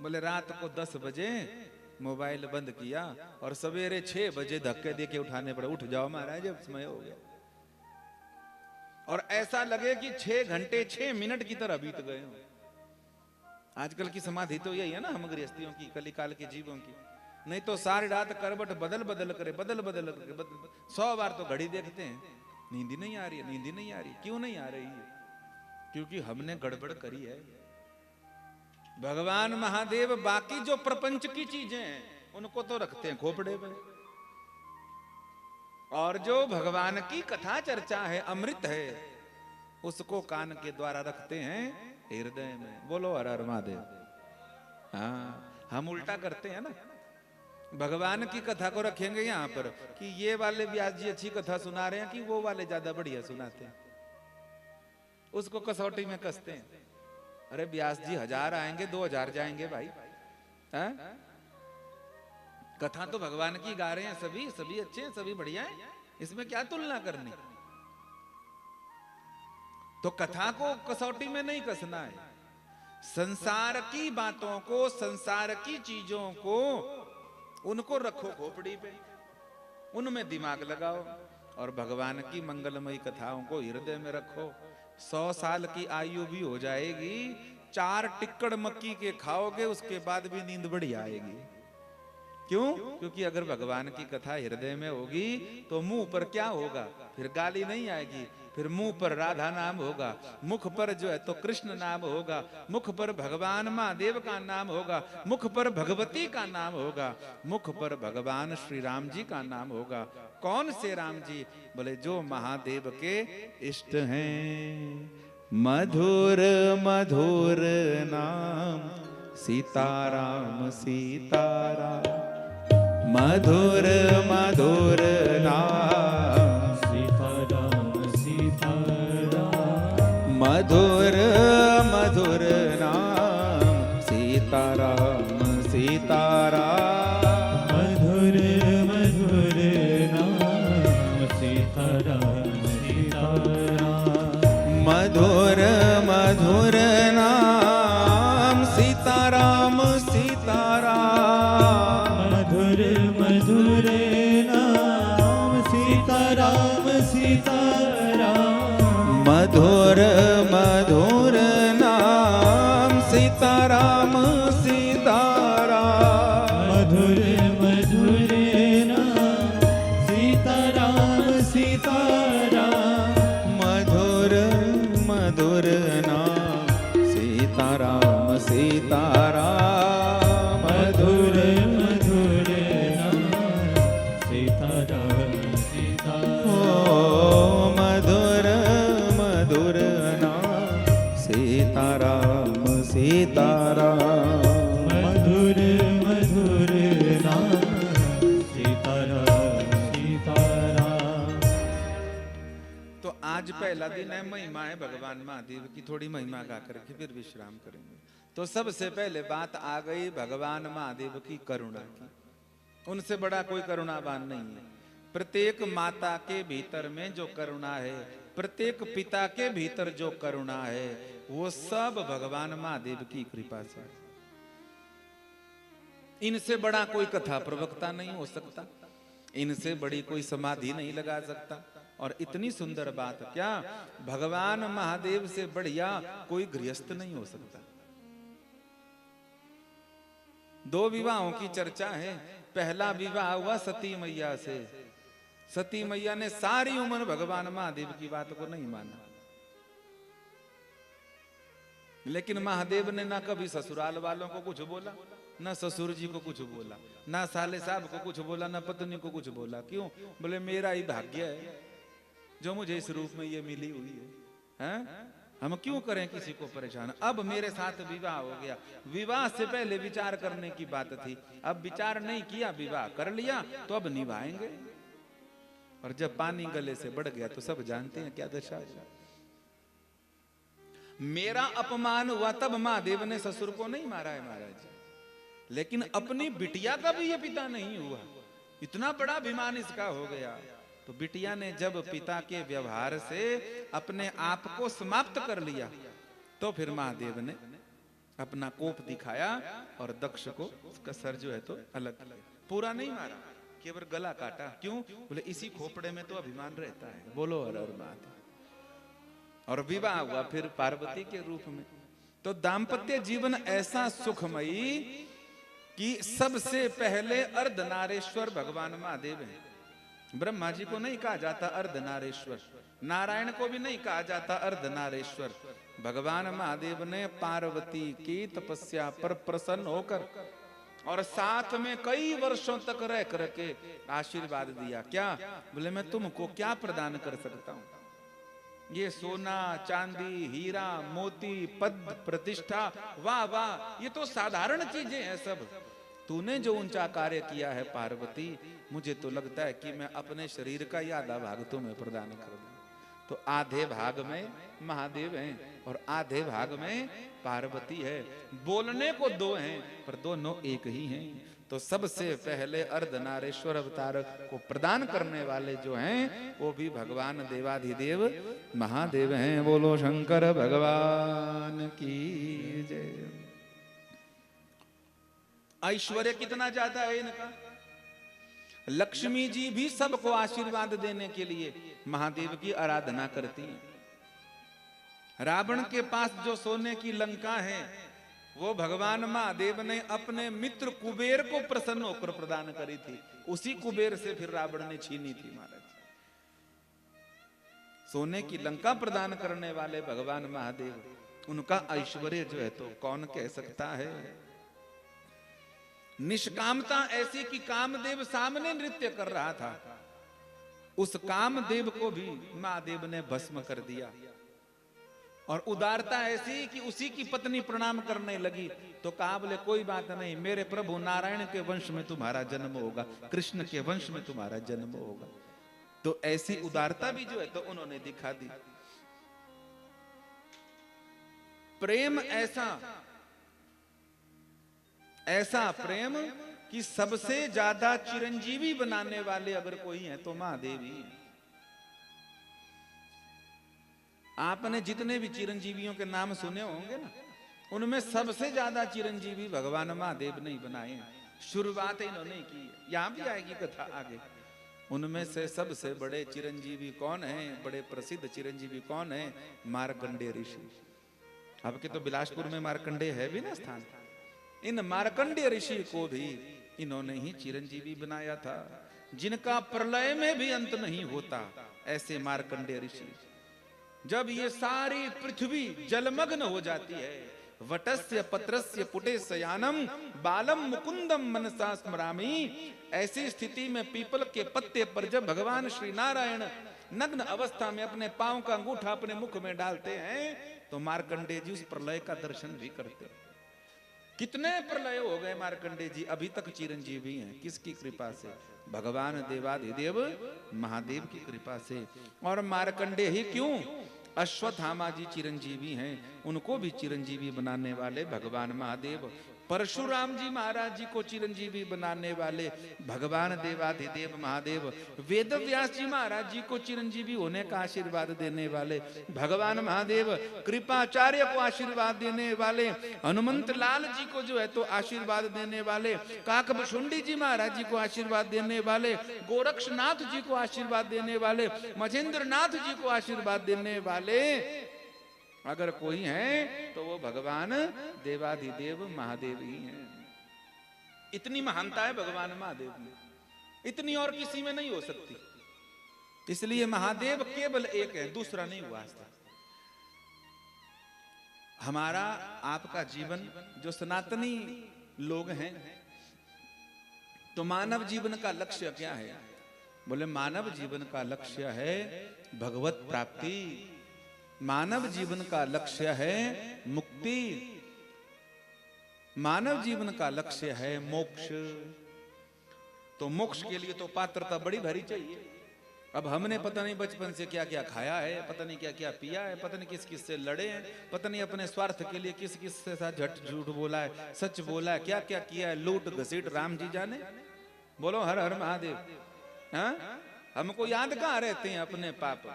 बोले रात को 10 बजे मोबाइल बंद किया और सवेरे 6 बजे धक्के दे के उठाने पड़े, उठ जाओ महाराज अब समय हो गया, और ऐसा लगे कि 6 घंटे 6 मिनट की तरह बीत गए हो। आजकल की समाधि तो यही है ना, हम गृहस्थियों की, कलिकाल के जीवों की। नहीं तो सारी रात करवट बदल बदल करे, बदल बदल करे, 100 बार तो घड़ी देखते हैं, नींद ही नहीं आ रही है, नींद ही नहीं आ रही। क्यों नहीं आ रही है? क्योंकि हमने गड़बड़ करी है। भगवान महादेव बाकी जो प्रपंच की चीजें हैं उनको तो रखते हैं खोपड़े में, और जो भगवान की कथा चर्चा है, अमृत है, उसको कान के द्वारा रखते हैं हृदय में। बोलो हर हर महादेव। हाँ, हम उल्टा करते हैं ना, भगवान की कथा को रखेंगे यहाँ पर कि ये वाले व्यास जी अच्छी कथा सुना रहे हैं कि वो वाले ज्यादा बढ़िया सुनाते हैं, उसको कसौटी में कसते हैं। अरे व्यास जी 1000 आएंगे 2000 जाएंगे भाई, है? कथा तो भगवान की गा रहे हैं, सभी सभी अच्छे हैं, सभी बढ़िया हैं, इसमें क्या तुलना करनी? तो कथा को कसौटी में नहीं कसना है। संसार की बातों को, संसार की चीजों को, उनको रखो खोपड़ी पे, उनमें दिमाग लगाओ, और भगवान की मंगलमयी कथाओं को हृदय में रखो। 100 साल की आयु भी हो जाएगी, 4 टिक्कड़ मक्की के खाओगे उसके बाद भी नींद बढ़िया आएगी। क्यों? क्योंकि अगर भगवान की कथा हृदय में होगी तो मुंह पर क्या होगा? फिर गाली नहीं आएगी, फिर मुंह पर राधा नाम होगा, मुख पर जो है तो कृष्ण नाम होगा, मुख पर भगवान महादेव का नाम होगा, मुख पर भगवती का नाम होगा, मुख पर भगवान श्री राम जी का नाम होगा। कौन से राम जी? बोले जो महादेव के इष्ट हैं। मधुर मधुर नाम सीताराम सीताराम, मधुर मधुर नाम
सीताराम सीताराम,
मधुर मधुर नाम सीताराम सीताराम,
मधुर मधुर नाम सीताराम
नाम सीताराम,
मधुर मधुर नाम सीताराम सीताराम,
मधुर मधुर नाम सीताराम सीताराम,
मधुर मधुर नाम सीताराम सीताराम,
मधुर मधुर नाम सीताराम सीताराम,
मधुर मधुर नाम सीताराम सीताराम,
ओ मधुर मधुर नाम सीताराम सीताराम,
मधुर मधुर नाम सीताराम सीताराम।
तो आज पहला दिन है, महिमा है भगवान महादेव की, थोड़ी महिमा गा करके फिर विश्राम करेंगे। तो सबसे पहले बात आ गई भगवान महादेव की करुणा की। उनसे बड़ा कोई करुणावान नहीं है। प्रत्येक माता के भीतर में जो करुणा है, प्रत्येक पिता के भीतर जो करुणा है, वो सब भगवान महादेव की कृपा से। इनसे बड़ा कोई कथा प्रवक्ता नहीं हो सकता, इनसे बड़ी कोई समाधि नहीं लगा सकता। और इतनी सुंदर बात क्या, भगवान महादेव से बढ़िया कोई गृहस्थ नहीं हो सकता। दो विवाहों की चर्चा है। पहला विवाह हुआ सती मैया से। सती मैया ने सारी उम्र भगवान महादेव की बात को नहीं माना, लेकिन महादेव ने ना कभी ससुराल वालों को कुछ बोला, ना ससुर जी को कुछ बोला, ना साले साहब को कुछ बोला, ना पत्नी को कुछ बोला। क्यों? बोले मेरा ही भाग्य है जो मुझे इस रूप में ये मिली हुई है, हम क्यों करें किसी को परेशान। अब मेरे साथ विवाह हो गया। विवाह से पहले विचार करने की बात थी, अब विचार नहीं किया, विवाह कर लिया, तो अब निभाएंगे। और जब पानी गले से बढ़ गया तो सब जानते हैं क्या दशा है। मेरा अपमान हुआ तब महादेव ने ससुर को नहीं मारा है महाराज, लेकिन अपनी बिटिया का भी ये पिता नहीं हुआ। इतना बड़ा अभिमान इसका हो गया। तो बिटिया ने जब पिता के व्यवहार से अपने आप को समाप्त कर लिया, तो फिर महादेव ने अपना कोप दिखाया और दक्ष को उसका सर जो है तो अलग किया। पूरा नहीं मारा, केवल गला काटा। क्यों? बोले इसी खोपड़े में तो अभिमान रहता है। बोलो हर हर महादेव। और विवाह हुआ फिर पार्वती के रूप में। तो दाम्पत्य जीवन ऐसा सुखमयी कि सबसे पहले अर्धनारेश्वर भगवान महादेव हैं। ब्रह्मा जी को नहीं कहा जाता अर्धनारेश्वर, नारायण को भी नहीं कहा जाता अर्धनारेश्वर। भगवान महादेव ने पार्वती की तपस्या पर प्रसन्न होकर और साथ में कई वर्षों तक रह करके आशीर्वाद दिया। क्या? बोले मैं तुमको क्या प्रदान कर सकता हूं? ये सोना चांदी हीरा मोती पद प्रतिष्ठा, वाह वाह, ये तो साधारण चीजें हैं सब। तूने जो ऊंचा कार्य किया है पार्वती, मुझे तो लगता है कि मैं अपने शरीर का ही आधा भाग तुम्हें प्रदान कर दूं। तो आधे भाग में महादेव हैं और आधे भाग में पार्वती है। बोलने को दो हैं पर दोनों एक ही हैं। तो सबसे पहले अर्धनारेश्वर अवतार को प्रदान करने वाले जो हैं वो भी भगवान देवाधिदेव महादेव हैं। बोलो शंकर भगवान की जय। ऐश्वर्य कितना ज्यादा है इनका। लक्ष्मी जी भी सबको आशीर्वाद देने के लिए महादेव की आराधना करती हैं। रावण के पास जो सोने की लंका है वो भगवान महादेव ने अपने मित्र कुबेर को प्रसन्न होकर प्रदान करी थी। उसी कुबेर से फिर रावण ने छीनी थी महाराज। सोने की लंका प्रदान करने वाले भगवान महादेव, उनका ऐश्वर्य जो है तो कौन कह सकता है। निष्कामता ऐसी कि कामदेव सामने नृत्य कर रहा था, उस कामदेव को भी महादेव ने भस्म कर दिया। और उदारता ऐसी कि उसी की पत्नी प्रणाम करने लगी तो कहा बोले कोई बात नहीं, मेरे प्रभु नारायण के वंश में तुम्हारा जन्म होगा, कृष्ण के वंश में तुम्हारा जन्म होगा। तो ऐसी उदारता भी जो है तो उन्होंने दिखा दी। प्रेम ऐसा प्रेम कि सबसे ज्यादा चिरंजीवी बनाने वाले अगर कोई है तो महादेव ही है। आपने जितने भी चिरंजीवियों के नाम सुने होंगे ना, उनमें सबसे ज्यादा चिरंजीवी भगवान महादेव नहीं बनाए हैं, शुरुआत इन्होंने की है। यहां भी आएगी कथा आगे। उनमें से सबसे बड़े चिरंजीवी कौन हैं? बड़े प्रसिद्ध चिरंजीवी कौन हैं? मार्कंडेय ऋषि। अब के तो बिलासपुर में मार्कंडेय है भी ना स्थान। इन मार्कंडेय ऋषि को भी इन्होंने ही चिरंजीवी बनाया था, जिनका प्रलय में भी अंत नहीं होता, ऐसे मार्कंडेय ऋषि। जब ये सारी पृथ्वी जलमग्न हो जाती है, वटस्य पत्रस्य पुटे शयानम बालम मुकुंदम मनसा स्मरामि, ऐसी स्थिति में पीपल के पत्ते पर जब भगवान श्री नारायण नग्न अवस्था में अपने पांव का अंगूठा अपने मुख में डालते हैं, तो मार्कंडेय जी उस प्रलय का दर्शन भी करते हैं। कितने प्रलय हो गए मार्कंडेय जी, अभी तक चिरंजीवी हैं। किसकी कृपा से? भगवान देवाधिदेव महादेव की कृपा से। और मार्कंडेय ही क्यों, अश्वत्थामा जी चिरंजीवी हैं, उनको भी चिरंजीवी बनाने वाले भगवान महादेव। परशुराम जी महाराज जी को चिरंजीवी बनाने वाले भगवान देवाधिदेव महादेव। वेद व्यास जी महाराज जी को चिरंजीवी होने का आशीर्वाद देने वाले भगवान महादेव। कृपाचार्य को आशीर्वाद देने वाले हनुमंत लाल जी को जो है तो आशीर्वाद देने वाले, काकभुशुंडी जी महाराज जी को आशीर्वाद देने वाले, गोरक्षनाथ जी को आशीर्वाद देने वाले, मजेंद्र नाथ जी को आशीर्वाद देने वाले अगर कोई है तो वो भगवान देवाधिदेव महादेव ही हैं। इतनी महानता है भगवान महादेव में, इतनी और किसी में नहीं हो सकती। इसलिए महादेव केवल एक है, दूसरा नहीं हुआ। हमारा आपका जीवन जो सनातनी लोग हैं, तो मानव जीवन का लक्ष्य क्या है? बोले मानव जीवन का लक्ष्य है भगवत प्राप्ति, मानव जीवन का लक्ष्य है मुक्ति, मानव जीवन का लक्ष्य है मोक्ष। तो मोक्ष के लिए तो पात्रता बड़ी भारी चाहिए। अब हमने पता नहीं बचपन से क्या क्या खाया है, पता नहीं क्या क्या पिया है, पता नहीं किस किस से लड़े हैं, पता नहीं अपने स्वार्थ के लिए किस किस से साथ झट झूठ बोला है, सच बोला है, क्या क्या किया है, लूट घसीट राम जी जाने। बोलो हर हर महादेव। हाँ, हमको याद कहाँ रहते हैं अपने पाप।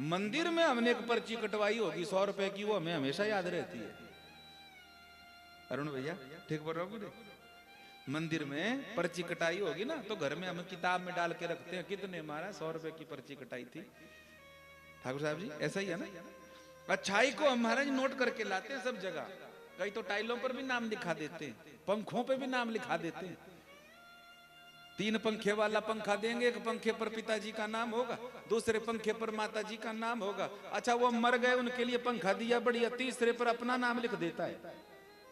मंदिर में हमने एक पर्ची कटवाई होगी 100 रुपए की, वो हमें हमेशा याद रहती है। अरुण भैया ठीक बोल रहा हूँ? मंदिर में पर्ची कटाई होगी ना, तो घर में हम किताब में डाल के रखते हैं, कितने मारा 100 रुपए की पर्ची कटाई थी। ठाकुर साहब जी ऐसा ही है ना। अच्छाई को हम महाराज नोट करके लाते हैं सब जगह। कई तो टाइलों पर भी नाम लिखा देते हैं, पंखों पे भी नाम लिखा देते हैं। 3 पंखे वाला पंखा देंगे, एक पंखे पर पिताजी का नाम होगा, दूसरे पंखे पर माता जी का नाम होगा। अच्छा वो मर गए, उनके लिए पंखा दिया बढ़िया, तीसरे पर अपना नाम लिख देता है,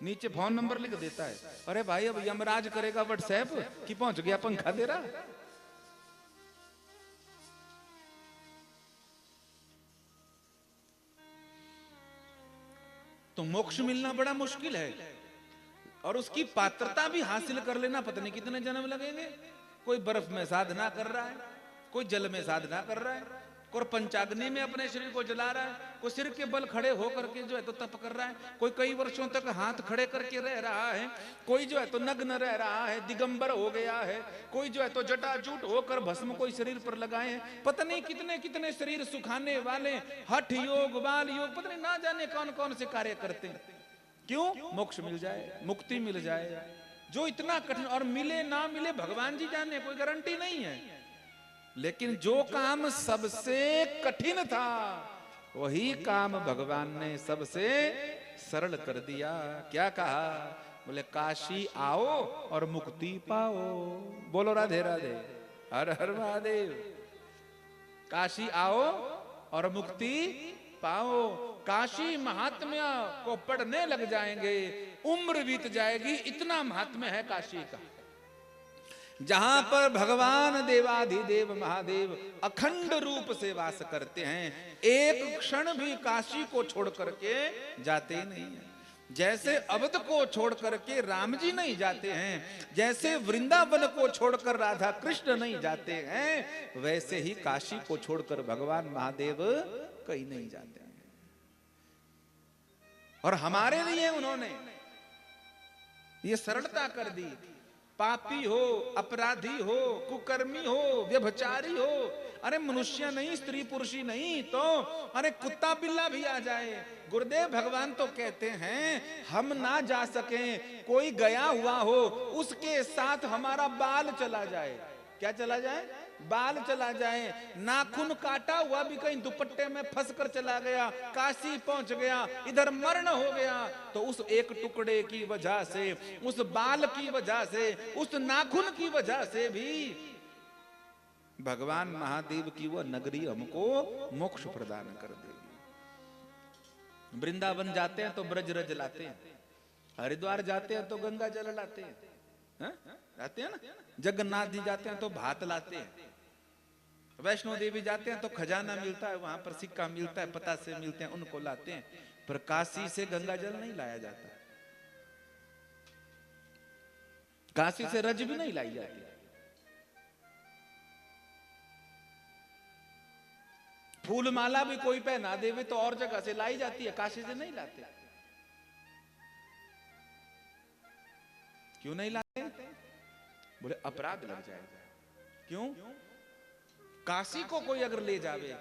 नीचे फोन नंबर लिख देता है। अरे भाई अब यमराज करेगा व्हाट्सएप कि पहुंच गया पंखा दे रहा। तो मोक्ष मिलना बड़ा मुश्किल है, और उसकी पात्रता भी हासिल कर लेना पता नहीं कितने जन्म लगेंगे। कोई बर्फ में साधना कर रहा है, कोई जल में साधना कर रहा है, कोई पंचाग्नि में अपने शरीर को जला रहा है, कोई सिर के बल खड़े होकर के जो है तो तप कर रहा है, कोई कई वर्षों तक हाथ खड़े करके रह रहा है, कोई जो है तो नग्न रह रहा है, दिगंबर हो गया है, कोई जो है तो जटाजूट होकर भस्म कोई शरीर पर लगाए हैं। पता नहीं कितने कितने शरीर सुखाने वाले हठ योग, बाल योग, पता नहीं ना जाने कौन कौन से कार्य करते हैं। क्यों? मोक्ष मिल जाए, मुक्ति मिल जाए, जो इतना कठिन। और मिले ना मिले भगवान जी जाने, कोई गारंटी नहीं है। लेकिन जो काम सबसे कठिन था वही काम भगवान ने सबसे सरल कर दिया। क्या कहा? बोले काशी आओ और मुक्ति पाओ। बोलो राधे राधे, हर हर महादेव। काशी आओ और मुक्ति पाओ। काशी महात्म्य को पढ़ने लग जाएंगे, उम्र बीत जाएगी, इतना महात्म्य है काशी का। जहां पर भगवान देवाधिदेव महादेव अखंड रूप से वास करते हैं, एक क्षण भी काशी को छोड़ करके जाते नहीं हैं। जैसे अवध को छोड़ करके राम जी नहीं जाते हैं, जैसे वृंदावन को छोड़कर राधा कृष्ण नहीं जाते हैं, वैसे ही काशी को छोड़कर भगवान महादेव कहीं नहीं जाते हैं। और हमारे लिए उन्होंने ये सरलता कर दी। पापी हो, अपराधी हो, कुकर्मी हो, व्यभिचारी हो, अरे मनुष्य नहीं, स्त्री पुरुषी नहीं तो अरे कुत्ता बिल्ला भी आ जाए, गुरुदेव भगवान तो कहते हैं हम ना जा सके, कोई गया हुआ हो उसके साथ हमारा बाल चला जाए। क्या चला जाए? बाल चला जाए। नाखून काटा हुआ भी कहीं दुपट्टे में फंस कर चला गया, काशी पहुंच गया, इधर मरण हो गया, तो उस एक टुकड़े की वजह से, उस बाल की वजह से, उस नाखून की वजह से भी भगवान महादेव की वह नगरी हमको मोक्ष प्रदान कर देगी। वृंदावन जाते हैं तो ब्रज रज लाते हैं, हरिद्वार जाते हैं तो गंगा जल लाते हैं, लाते हैं ना, जगन्नाथ जी जाते हैं तो भात लाते हैं, वैष्णो देवी जाते हैं तो खजाना मिलता है, वहां पर सिक्का मिलता है, पता से मिलते हैं, उनको लाते हैं। पर काशी से गंगा जल नहीं लाया जाता, काशी से रज भी नहीं लाई जाती, फूल माला भी कोई पहना देवे तो और जगह से लाई जाती है, काशी से नहीं लाते। क्यों नहीं लाते? बोले अपराध लग जाएगा। क्यों? काशी को कोई अगर ले जावे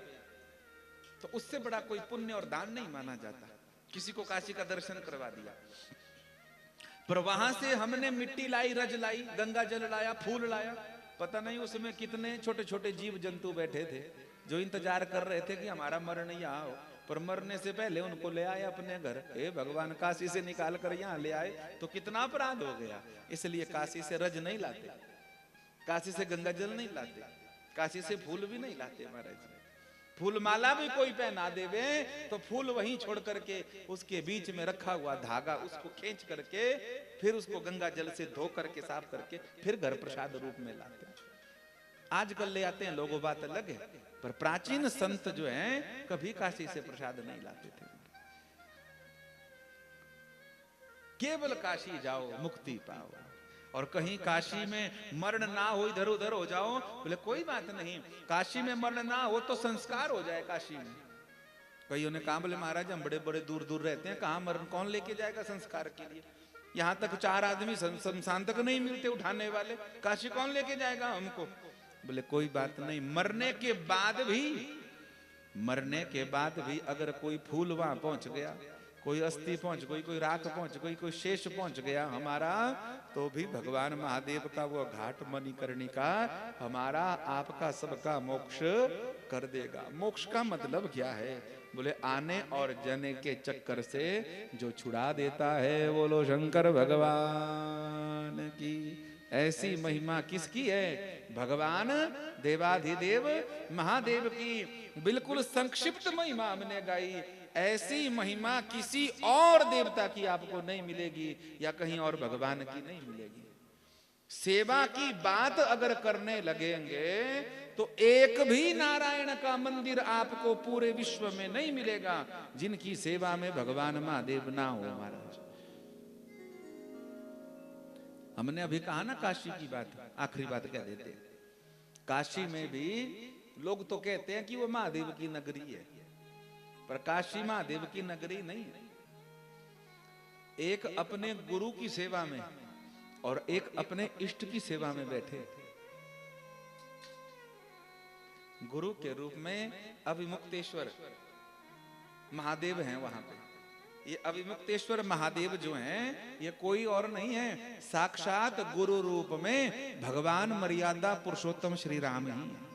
तो उससे बड़ा कोई पुण्य और दान नहीं माना जाता। किसी को काशी का दर्शन करवा दिया, पर वहां से हमने मिट्टी लाई, रज लाई, गंगा जल लाया, फूल लाया, पता नहीं उसमें कितने छोटे छोटे जीव जंतु बैठे थे जो इंतजार कर रहे थे कि हमारा मरण यहाँ हो, पर मरने से पहले उनको ले आए अपने घर। हे भगवान, काशी से निकाल कर यहाँ ले आए तो कितना अपराध हो गया। इसलिए काशी से रज नहीं लाते, काशी से गंगा जल नहीं लाते, काशी से फूल भी नहीं लाते महाराज। फूल माला भी कोई पहना देवे तो फूल वहीं छोड़ करके उसके बीच में रखा हुआ धागा उसको खींच करके फिर उसको गंगा जल से धो करके साफ करके फिर घर प्रसाद रूप में लाते हैं। आजकल ले आते हैं लोगों, बात अलग है, पर प्राचीन संत जो हैं कभी काशी से प्रसाद नहीं लाते थे। केवल काशी जाओ मुक्ति पाओ, और कहीं काशी में मरण ना हो, इधर उधर हो जाओ, बोले कोई बात नहीं, काशी में मरण ना हो तो संस्कार हो जाए काशी में। कईयों ने कहा बोले महाराज हम बड़े बड़े दूर दूर रहते हैं, कहाँ मरण कौन लेके जाएगा संस्कार के लिए, यहाँ तक 4 आदमी शमशान तक नहीं मिलते उठाने वाले, काशी कौन लेके जाएगा हमको। बोले कोई बात नहीं, मरने के बाद भी अगर कोई फूल वहां पहुंच गया, कोई अस्थि पहुंच गई, कोई राख पहुंच गई, कोई शेष पहुंच गया हमारा, तो भी भगवान महादेव का वो घाट मणिकर्णिका हमारा आपका सबका मोक्ष कर देगा। मोक्ष का मतलब क्या है? बोले आने और जाने के चक्कर से जो छुड़ा देता है, बोलो शंकर भगवान की। ऐसी महिमा किसकी है? भगवान देवाधिदेव महादेव की। बिल्कुल संक्षिप्त महिमा हमने गाई, ऐसी महिमा किसी और देवता की आपको नहीं मिलेगी या कहीं और भगवान की नहीं मिलेगी। सेवा की बात अगर करने लगेंगे तो एक भी नारायण का मंदिर आपको पूरे विश्व में नहीं मिलेगा जिनकी सेवा में भगवान महादेव ना हो। महाराज हमने अभी कहा ना काशी की बात, आखिरी बात कह देते। काशी में भी लोग तो कहते हैं कि वो महादेव की नगरी है, पर काशी महादेव की नगरी नहीं है। एक अपने गुरु की सेवा में और एक अपने इष्ट की सेवा में बैठे। गुरु के रूप में अविमुक्तेश्वर महादेव हैं वहां पे। ये अविमुक्तेश्वर महादेव जो हैं ये कोई और नहीं है, साक्षात गुरु रूप में भगवान मर्यादा पुरुषोत्तम श्री राम ही है।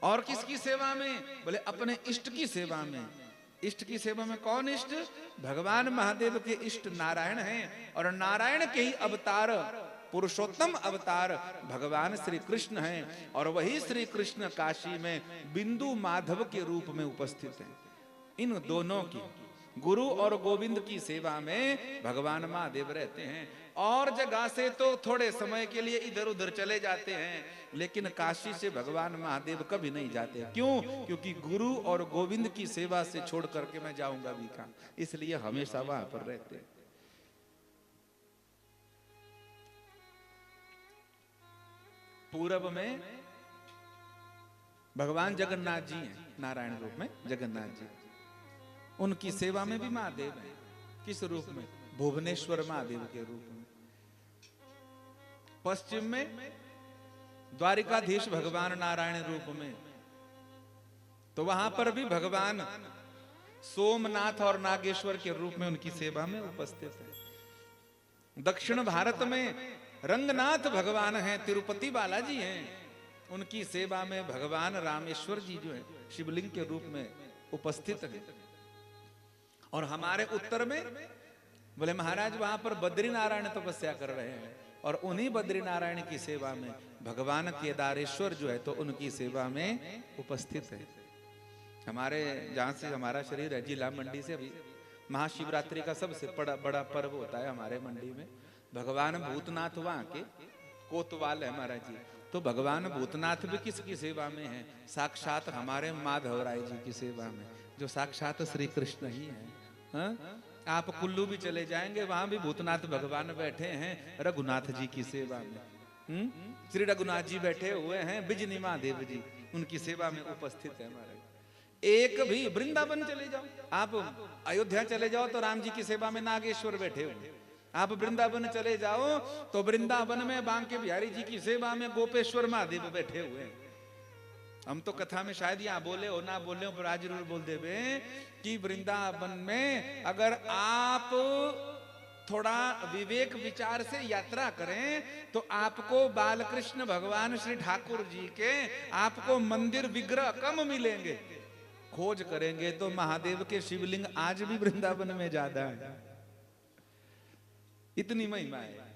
और किसकी सेवा में? बोले अपने इष्ट की सेवा में। इष्ट की सेवा में कौन इष्ट? भगवान महादेव के इष्ट नारायण हैं, और नारायण के ही अवतार पुरुषोत्तम अवतार भगवान श्री कृष्ण हैं, और वही श्री कृष्ण काशी में बिंदु माधव के रूप में उपस्थित हैं। इन दोनों की, गुरु और गोविंद की सेवा में भगवान महादेव रहते हैं। और जगह से तो थोड़े समय के लिए इधर उधर चले जाते हैं, लेकिन काशी से भगवान महादेव कभी नहीं जाते। क्यों? क्योंकि गुरु और गोविंद की सेवा से छोड़ करके मैं जाऊंगा भी कहां, इसलिए हमेशा वहां पर रहते हैं। पूरब में भगवान जगन्नाथ जी हैं, नारायण रूप में जगन्नाथ जी, उनकी सेवा में भी महादेव हैं। किस रूप में? भुवनेश्वर महादेव के रूप में। पश्चिम में द्वारिकाधीश भगवान नारायण रूप में, तो वहां पर भी भगवान सोमनाथ और नागेश्वर के रूप में उनकी सेवा में उपस्थित है। दक्षिण भारत में रंगनाथ भगवान हैं, तिरुपति बालाजी हैं, उनकी सेवा में भगवान रामेश्वर जी जो है शिवलिंग के रूप में उपस्थित हैं। और हमारे उत्तर में बोले महाराज वहां पर बद्री नारायण तपस्या कर रहे हैं, और उन्हीं बद्री नारायण की सेवा में भगवान केदारेश्वर जो है तो उनकी सेवा में उपस्थित है। हमारे जहां से हमारा शरीर है, जिला मंडी से, अभी महाशिवरात्रि का सबसे बड़ा पर्व होता है हमारे मंडी में। भगवान भूतनाथ वहां के कोतवाल है महाराज जी, तो भगवान भूतनाथ भी किसकी सेवा में है? साक्षात हमारे माधव राय जी की सेवा में, जो साक्षात श्री कृष्ण ही है। हाँ? आप कुल्लू भी चले जाएंगे, वहां भी भूतनाथ भगवान बैठे हैं रघुनाथ जी की सेवा में। श्री रघुनाथ जी बैठे हुए हैं, बिजनी महादेव जी उनकी सेवा में उपस्थित है हमारे। एक भी वृंदावन चले जाओ, आप अयोध्या चले जाओ तो राम जी की सेवा में नागेश्वर बैठे हुए। आप वृंदावन चले जाओ तो वृंदावन में बांके बिहारी जी की सेवा में गोपेश्वर महादेव बैठे हुए हैं। हम तो कथा में शायद यहाँ बोले हो ना बोले हो, पर आज जरूर बोल देवे कि वृंदावन में अगर आप थोड़ा विवेक विचार से यात्रा करें तो आपको बालकृष्ण भगवान श्री ठाकुर जी के आपको मंदिर विग्रह कम मिलेंगे। खोज करेंगे तो महादेव के शिवलिंग आज भी वृंदावन में ज्यादा है, इतनी महिमा है।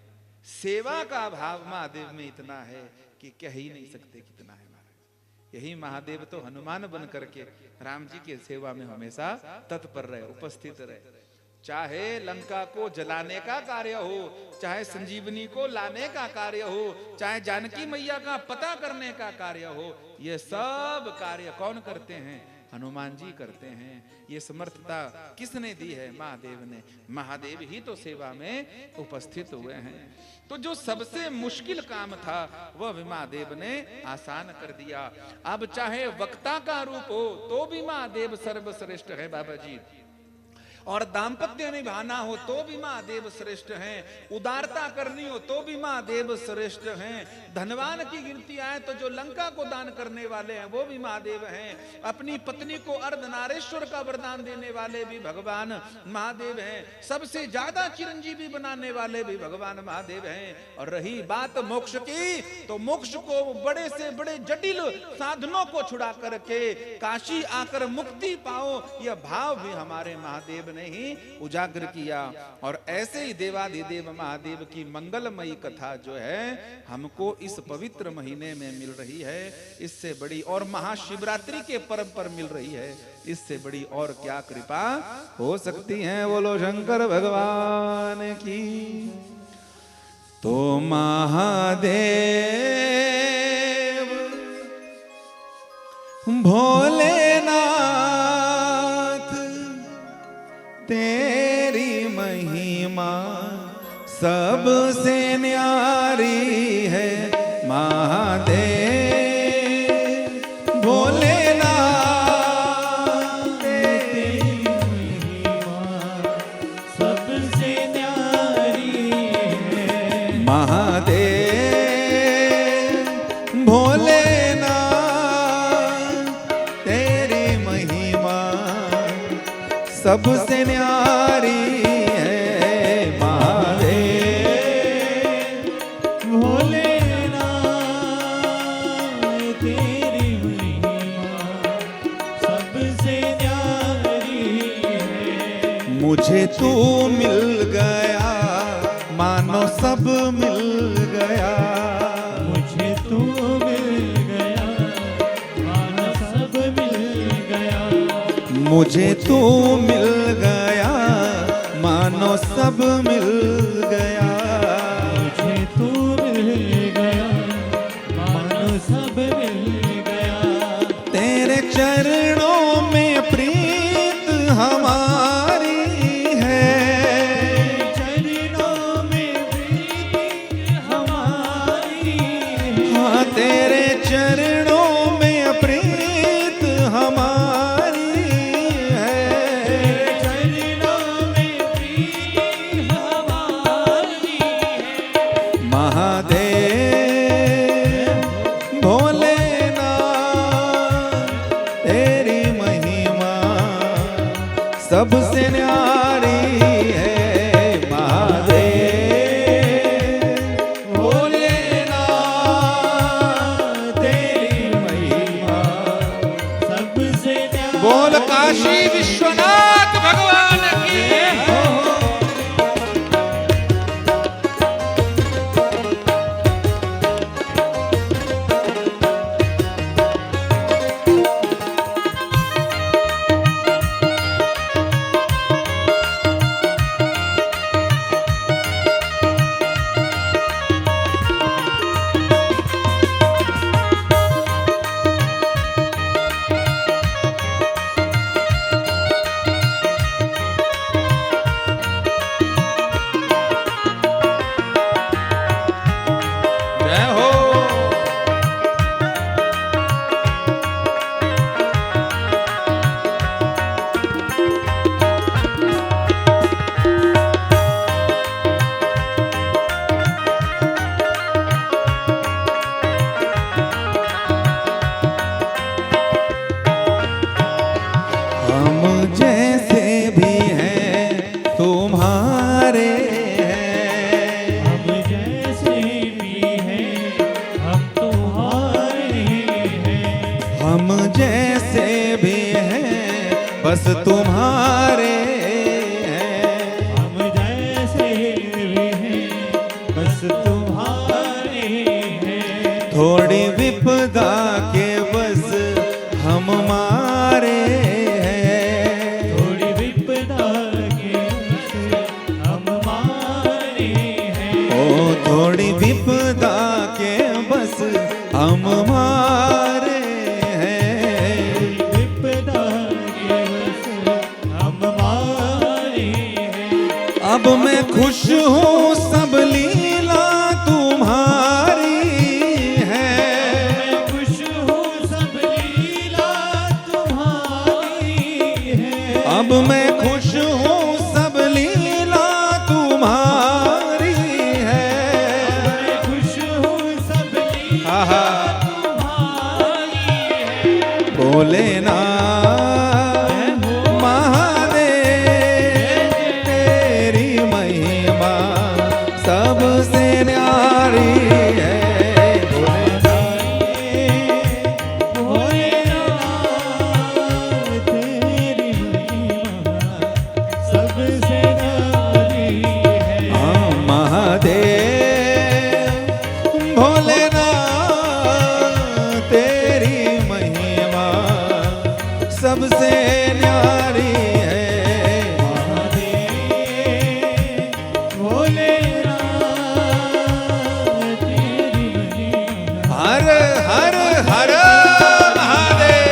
सेवा का भाव महादेव में इतना है कि कह ही नहीं सकते कितना है महाराज। यही महादेव तो हनुमान बन करके राम जी की सेवा में हमेशा तत्पर रहे, उपस्थित रहे। चाहे लंका को जलाने का कार्य हो, चाहे संजीवनी को लाने का कार्य हो, चाहे जानकी मैया का पता करने का कार्य हो, ये सब कार्य कौन करते हैं? हनुमान जी करते हैं। ये समर्थता किसने दी है? महादेव ने। महादेव ही तो सेवा में उपस्थित हुए हैं। तो जो सबसे मुश्किल काम था वह भी महादेव ने आसान कर दिया। अब चाहे वक्ता का रूप हो तो भी महादेव सर्वश्रेष्ठ है बाबा जी, और दाम्पत्य निभाना हो तो भी महादेव श्रेष्ठ हैं, उदारता करनी हो तो भी महादेव श्रेष्ठ हैं, धनवान की गिनती आए तो जो लंका को दान करने वाले हैं वो भी महादेव हैं, अपनी पत्नी को अर्धनारेश्वर का वरदान देने वाले भी भगवान महादेव हैं, सबसे ज्यादा चिरंजीवी बनाने वाले भी भगवान महादेव हैं। और रही बात मोक्ष की, तो मोक्ष को बड़े से बड़े जटिल साधनों को छुड़ा करके काशी आकर मुक्ति पाओ, यह भाव भी हमारे महादेव ने ही उजागर किया। और ऐसे ही देवाधिदेव महादेव की मंगलमयी कथा जो है हमको इस पवित्र महीने में मिल रही है, इससे बड़ी, और महाशिवरात्रि के पर्व पर मिल रही है, इससे बड़ी और क्या कृपा हो सकती है? बोलो शंकर भगवान की। तो महादेव भोलेनाथ तेरी महिमा सबसे न्यारी है। महादेव भोलेनाथ
तेरी महिमा सबसे न्यारी है।
महादेव भोलेनाथ तेरी महिमा सबसे न्यारी है। महादेव
भोलेनाथ तेरी महिमा सबसे न्यारी है।
मुझे तू मिल गया मानो सब मिल गया।
मुझे तू मिल गया मानो सब मिल गया।
मुझे तू मिल गया मानो सब मिल गया।
मुझे तू मिल गया मानो सब मिल गया।
तेरे चरणों में प्रीत हमारी है।
चरणों में प्रीत हमारी है।
हाँ तेरे चरणों में प्रीत हमारी है।
चरणों में प्रीत
हैं।
हम जैसे भी हैं हम तुम्हारे हैं।
हम जैसे भी हैं बस तुम्हारे हैं।
हम जैसे भी हैं बस तुम्हारे हैं।
थोड़ी विपदा के बस हम मारे हैं।
थोड़ी विपदा के बस हम मारे हैं।
ओ थोड़ी विपदा के बस हम मारे हैं।
विपदा के बस हम मारे हैं।
अब मैं खुश हूँ सब लीला तुम्हारी है।
मैं खुश हूँ सब लीला तुम्हारी है।
अब मैं खुश हूँ सब लीला तुम्हारी है।
मैं खुश हूँ सब लीला
आहा
तुम्हारी है।
भोलेनाथ महादेव तेरी महिमा सबसे न्यारी है।
भोलेनाथ तेरी महिमा सबसे न्यारी है।
हाँ महादेव भोलेनाथ तेरी महिमा सबसे न्यारी है।
भोलेनाथ तेरी महिमा
हर हर हर महादेव।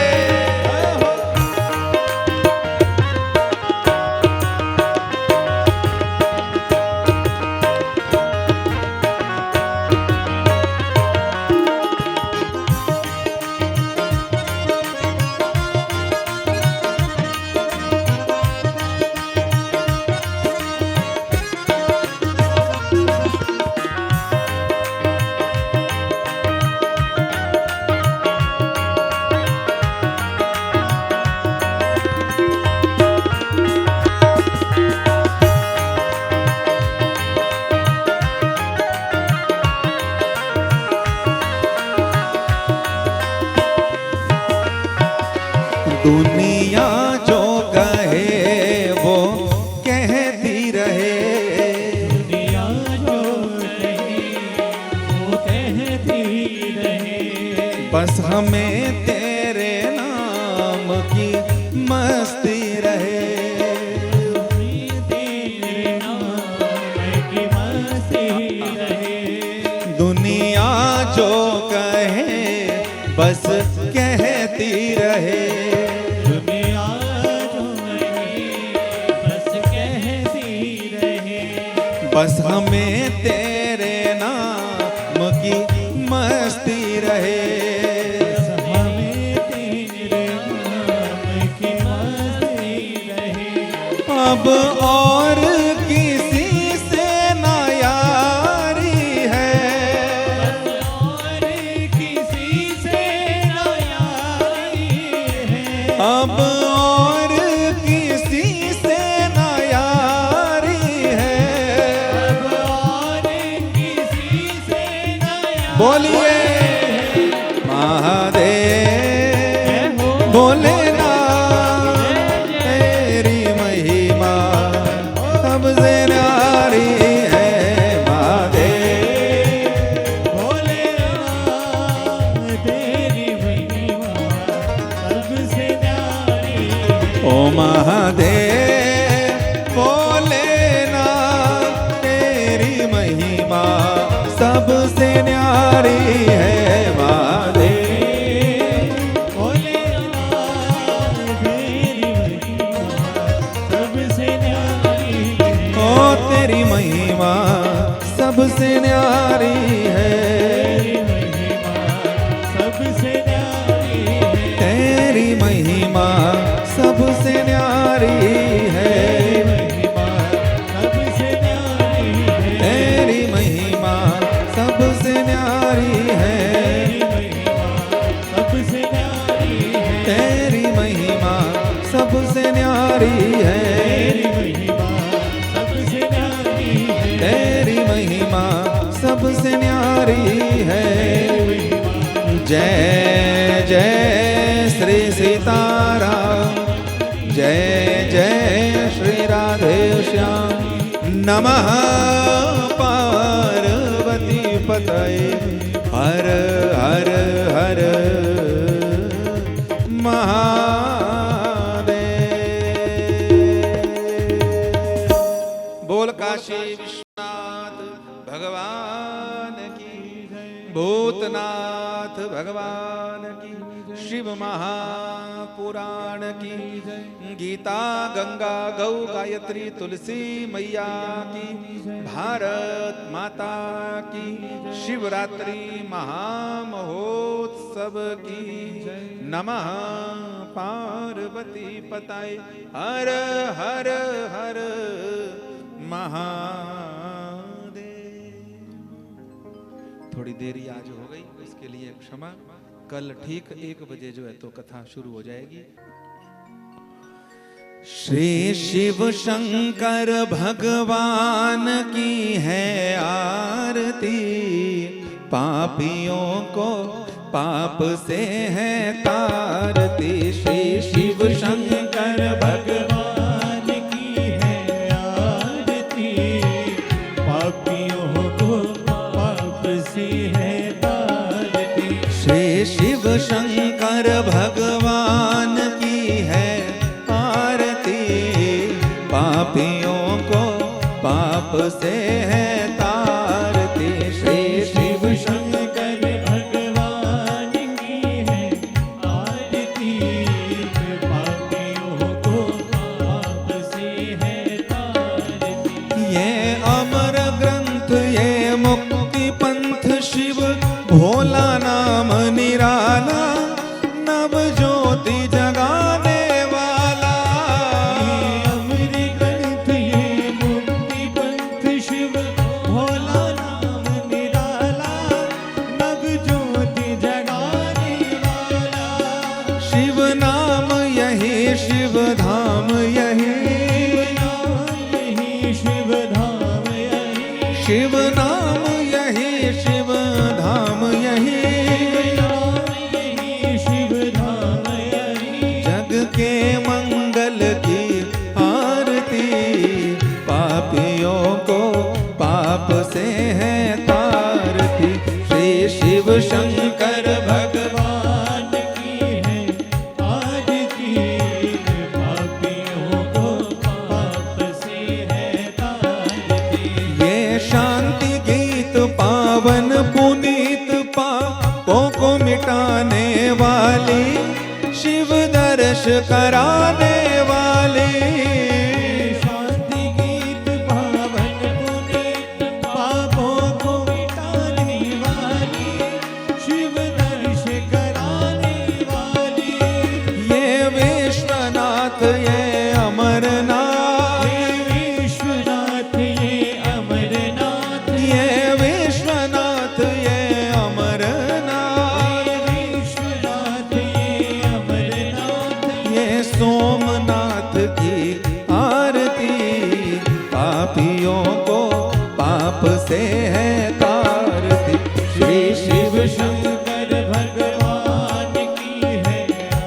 दुनिया जो कहे वो कहती रहे।
दुनिया जो कहे वो कहती रहे।
बस हमें तेरे नाम की मस्ती रहे।
तेरे नाम की मस्ती रहे।
दुनिया जो कहे बस कहती रहे।
दुनिया जो कहे बस कहती रहे।
बस हमें तेरे नाम की मस्ती रहे।
हमें तेरे नाम की मस्ती रहे।
अब और किसी से ना यारी है।
और किसी से ना यारी है।
अब और किसी से ना यारी है।
और किसी से ना यारी
बोलिए महादेव भोलेनाथ तेरी महिमा सबसे न्यारी है। महादेव
भोलेनाथ तेरी महिमा सबसे न्यारी है।
ओ महादेव भोलेनाथ तेरी महिमा सबसे न्यारी है। महादेव
भोलेनाथ तेरी महिमा सबसे न्यारी है।
ओ तेरी महिमा सबसे न्यारी है।
तेरी महिमा सबसे न्यारी है।
तेरी महिमा सबसे न्यारी है। तेरी महिमा सबसे न्यारी है।
तेरी महिमा सबसे न्यारी
तेरी महिमा सबसे न्यारी है। जय जय श्री सीताराम, जय जय श्री राधे श्याम। नमः पार्वती पतये, हर हर हर महादेव। बोल काशी विश्वनाथ भगवान की, भूतनाथ भगवान की, शिव महापुराण की, गीता गंगा गौ गायत्री तुलसी मैया की, भारत माता की, शिवरात्रि महामहोत्सव की। नमः पार्वती पताये, हर हर हर महादेव। थोड़ी देरी आज हो गई, इसके लिए क्षमा। कल ठीक 1 बजे जो है तो कथा शुरू हो जाएगी। श्री शिव शंकर भगवान की है आरती, पापियों को पाप से है तारती। श्री शिव शंकर भगवान
की है आरती, पापियों को पाप से है तारती।
श्री शिव शंकर भगवान की है आरती, पापियों को पाप से है तारती। श्री शिव
शंकर भगवान की है आरती, पापियों को पाप से है तारती।
ये अमर ग्रंथ, ये मुक्ति पंथ, शिव भोला नाम निराला, नव ज्योति जगाने वाला।
ये अमर ग्रंथ, ये मुक्ति पंथ, शिव भोला नाम निराला, नव ज्योति जगाने वाला।
शिव नाम यही शिव धाम यही,
शिव धाम यही,
शिव नाम यही शिव धाम यही,
शिव धाम यही।
जग के मंगल की आरती, पापियों को पाप से है तारती। श्री शिव शंकर भगवान
की है आरती, पापियों को पाप से है तारती।
ये शांति गीत पावन पुनीत, पापों को मिटाने वाली, शिव दर्श कराने वाली।
शांति गीत पावन पुनीत, पापों को मिटाने वाली, शिव दर्श कराने वाली।
ये विश्वनाथ ये अमरनाथ,
ये विश्वनाथ ये अमरनाथ,
ये विश्वनाथ ये अमरनाथ,
ये विश्वनाथ ये अमरनाथ।
ये सोमनाथ की आरती, पापियों को पाप से है तारती। श्री शिव
शंकर भगवान की है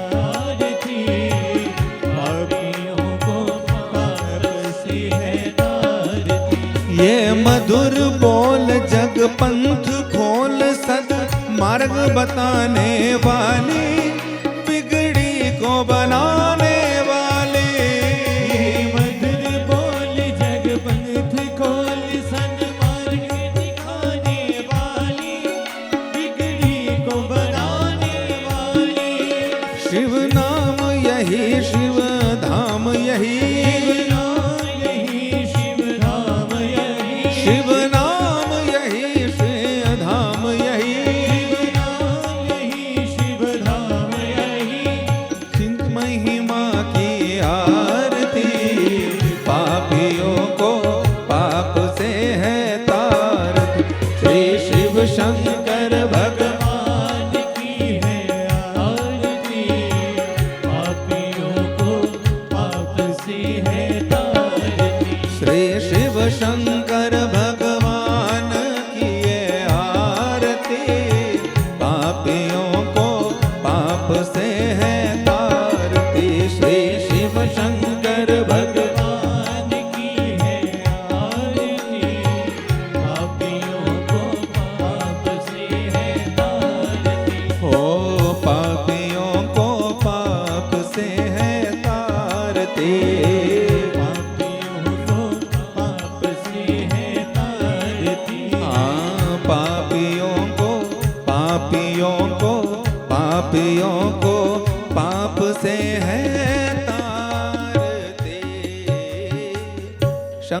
आरती, पापियों को पाप से है तारती।
ये मधुर बोल जग पंथ खोल, सद मार्ग बताने वाली, बिगड़ी को बनाने वाली।
ये मधुर बोल जग पंथ खोल, सन्मार्ग दिखाने वाली, बिगड़ी को बनाने वाली।
शिव नाम यही शिव धाम यही,
शिव धाम यही,
शिव नाम यही शिव धाम यही।
शिव धाम यही,
सिंध महिमा की आरती, पापियों को पाप से है तारती। श्री शिव शंकर भगवान
की है आरती, पापियों को पाप से है तारती।
श्री शिव शंकर कर भगवान की ये आरती, पापियों को पाप से है तारती। श्री शिव शंकर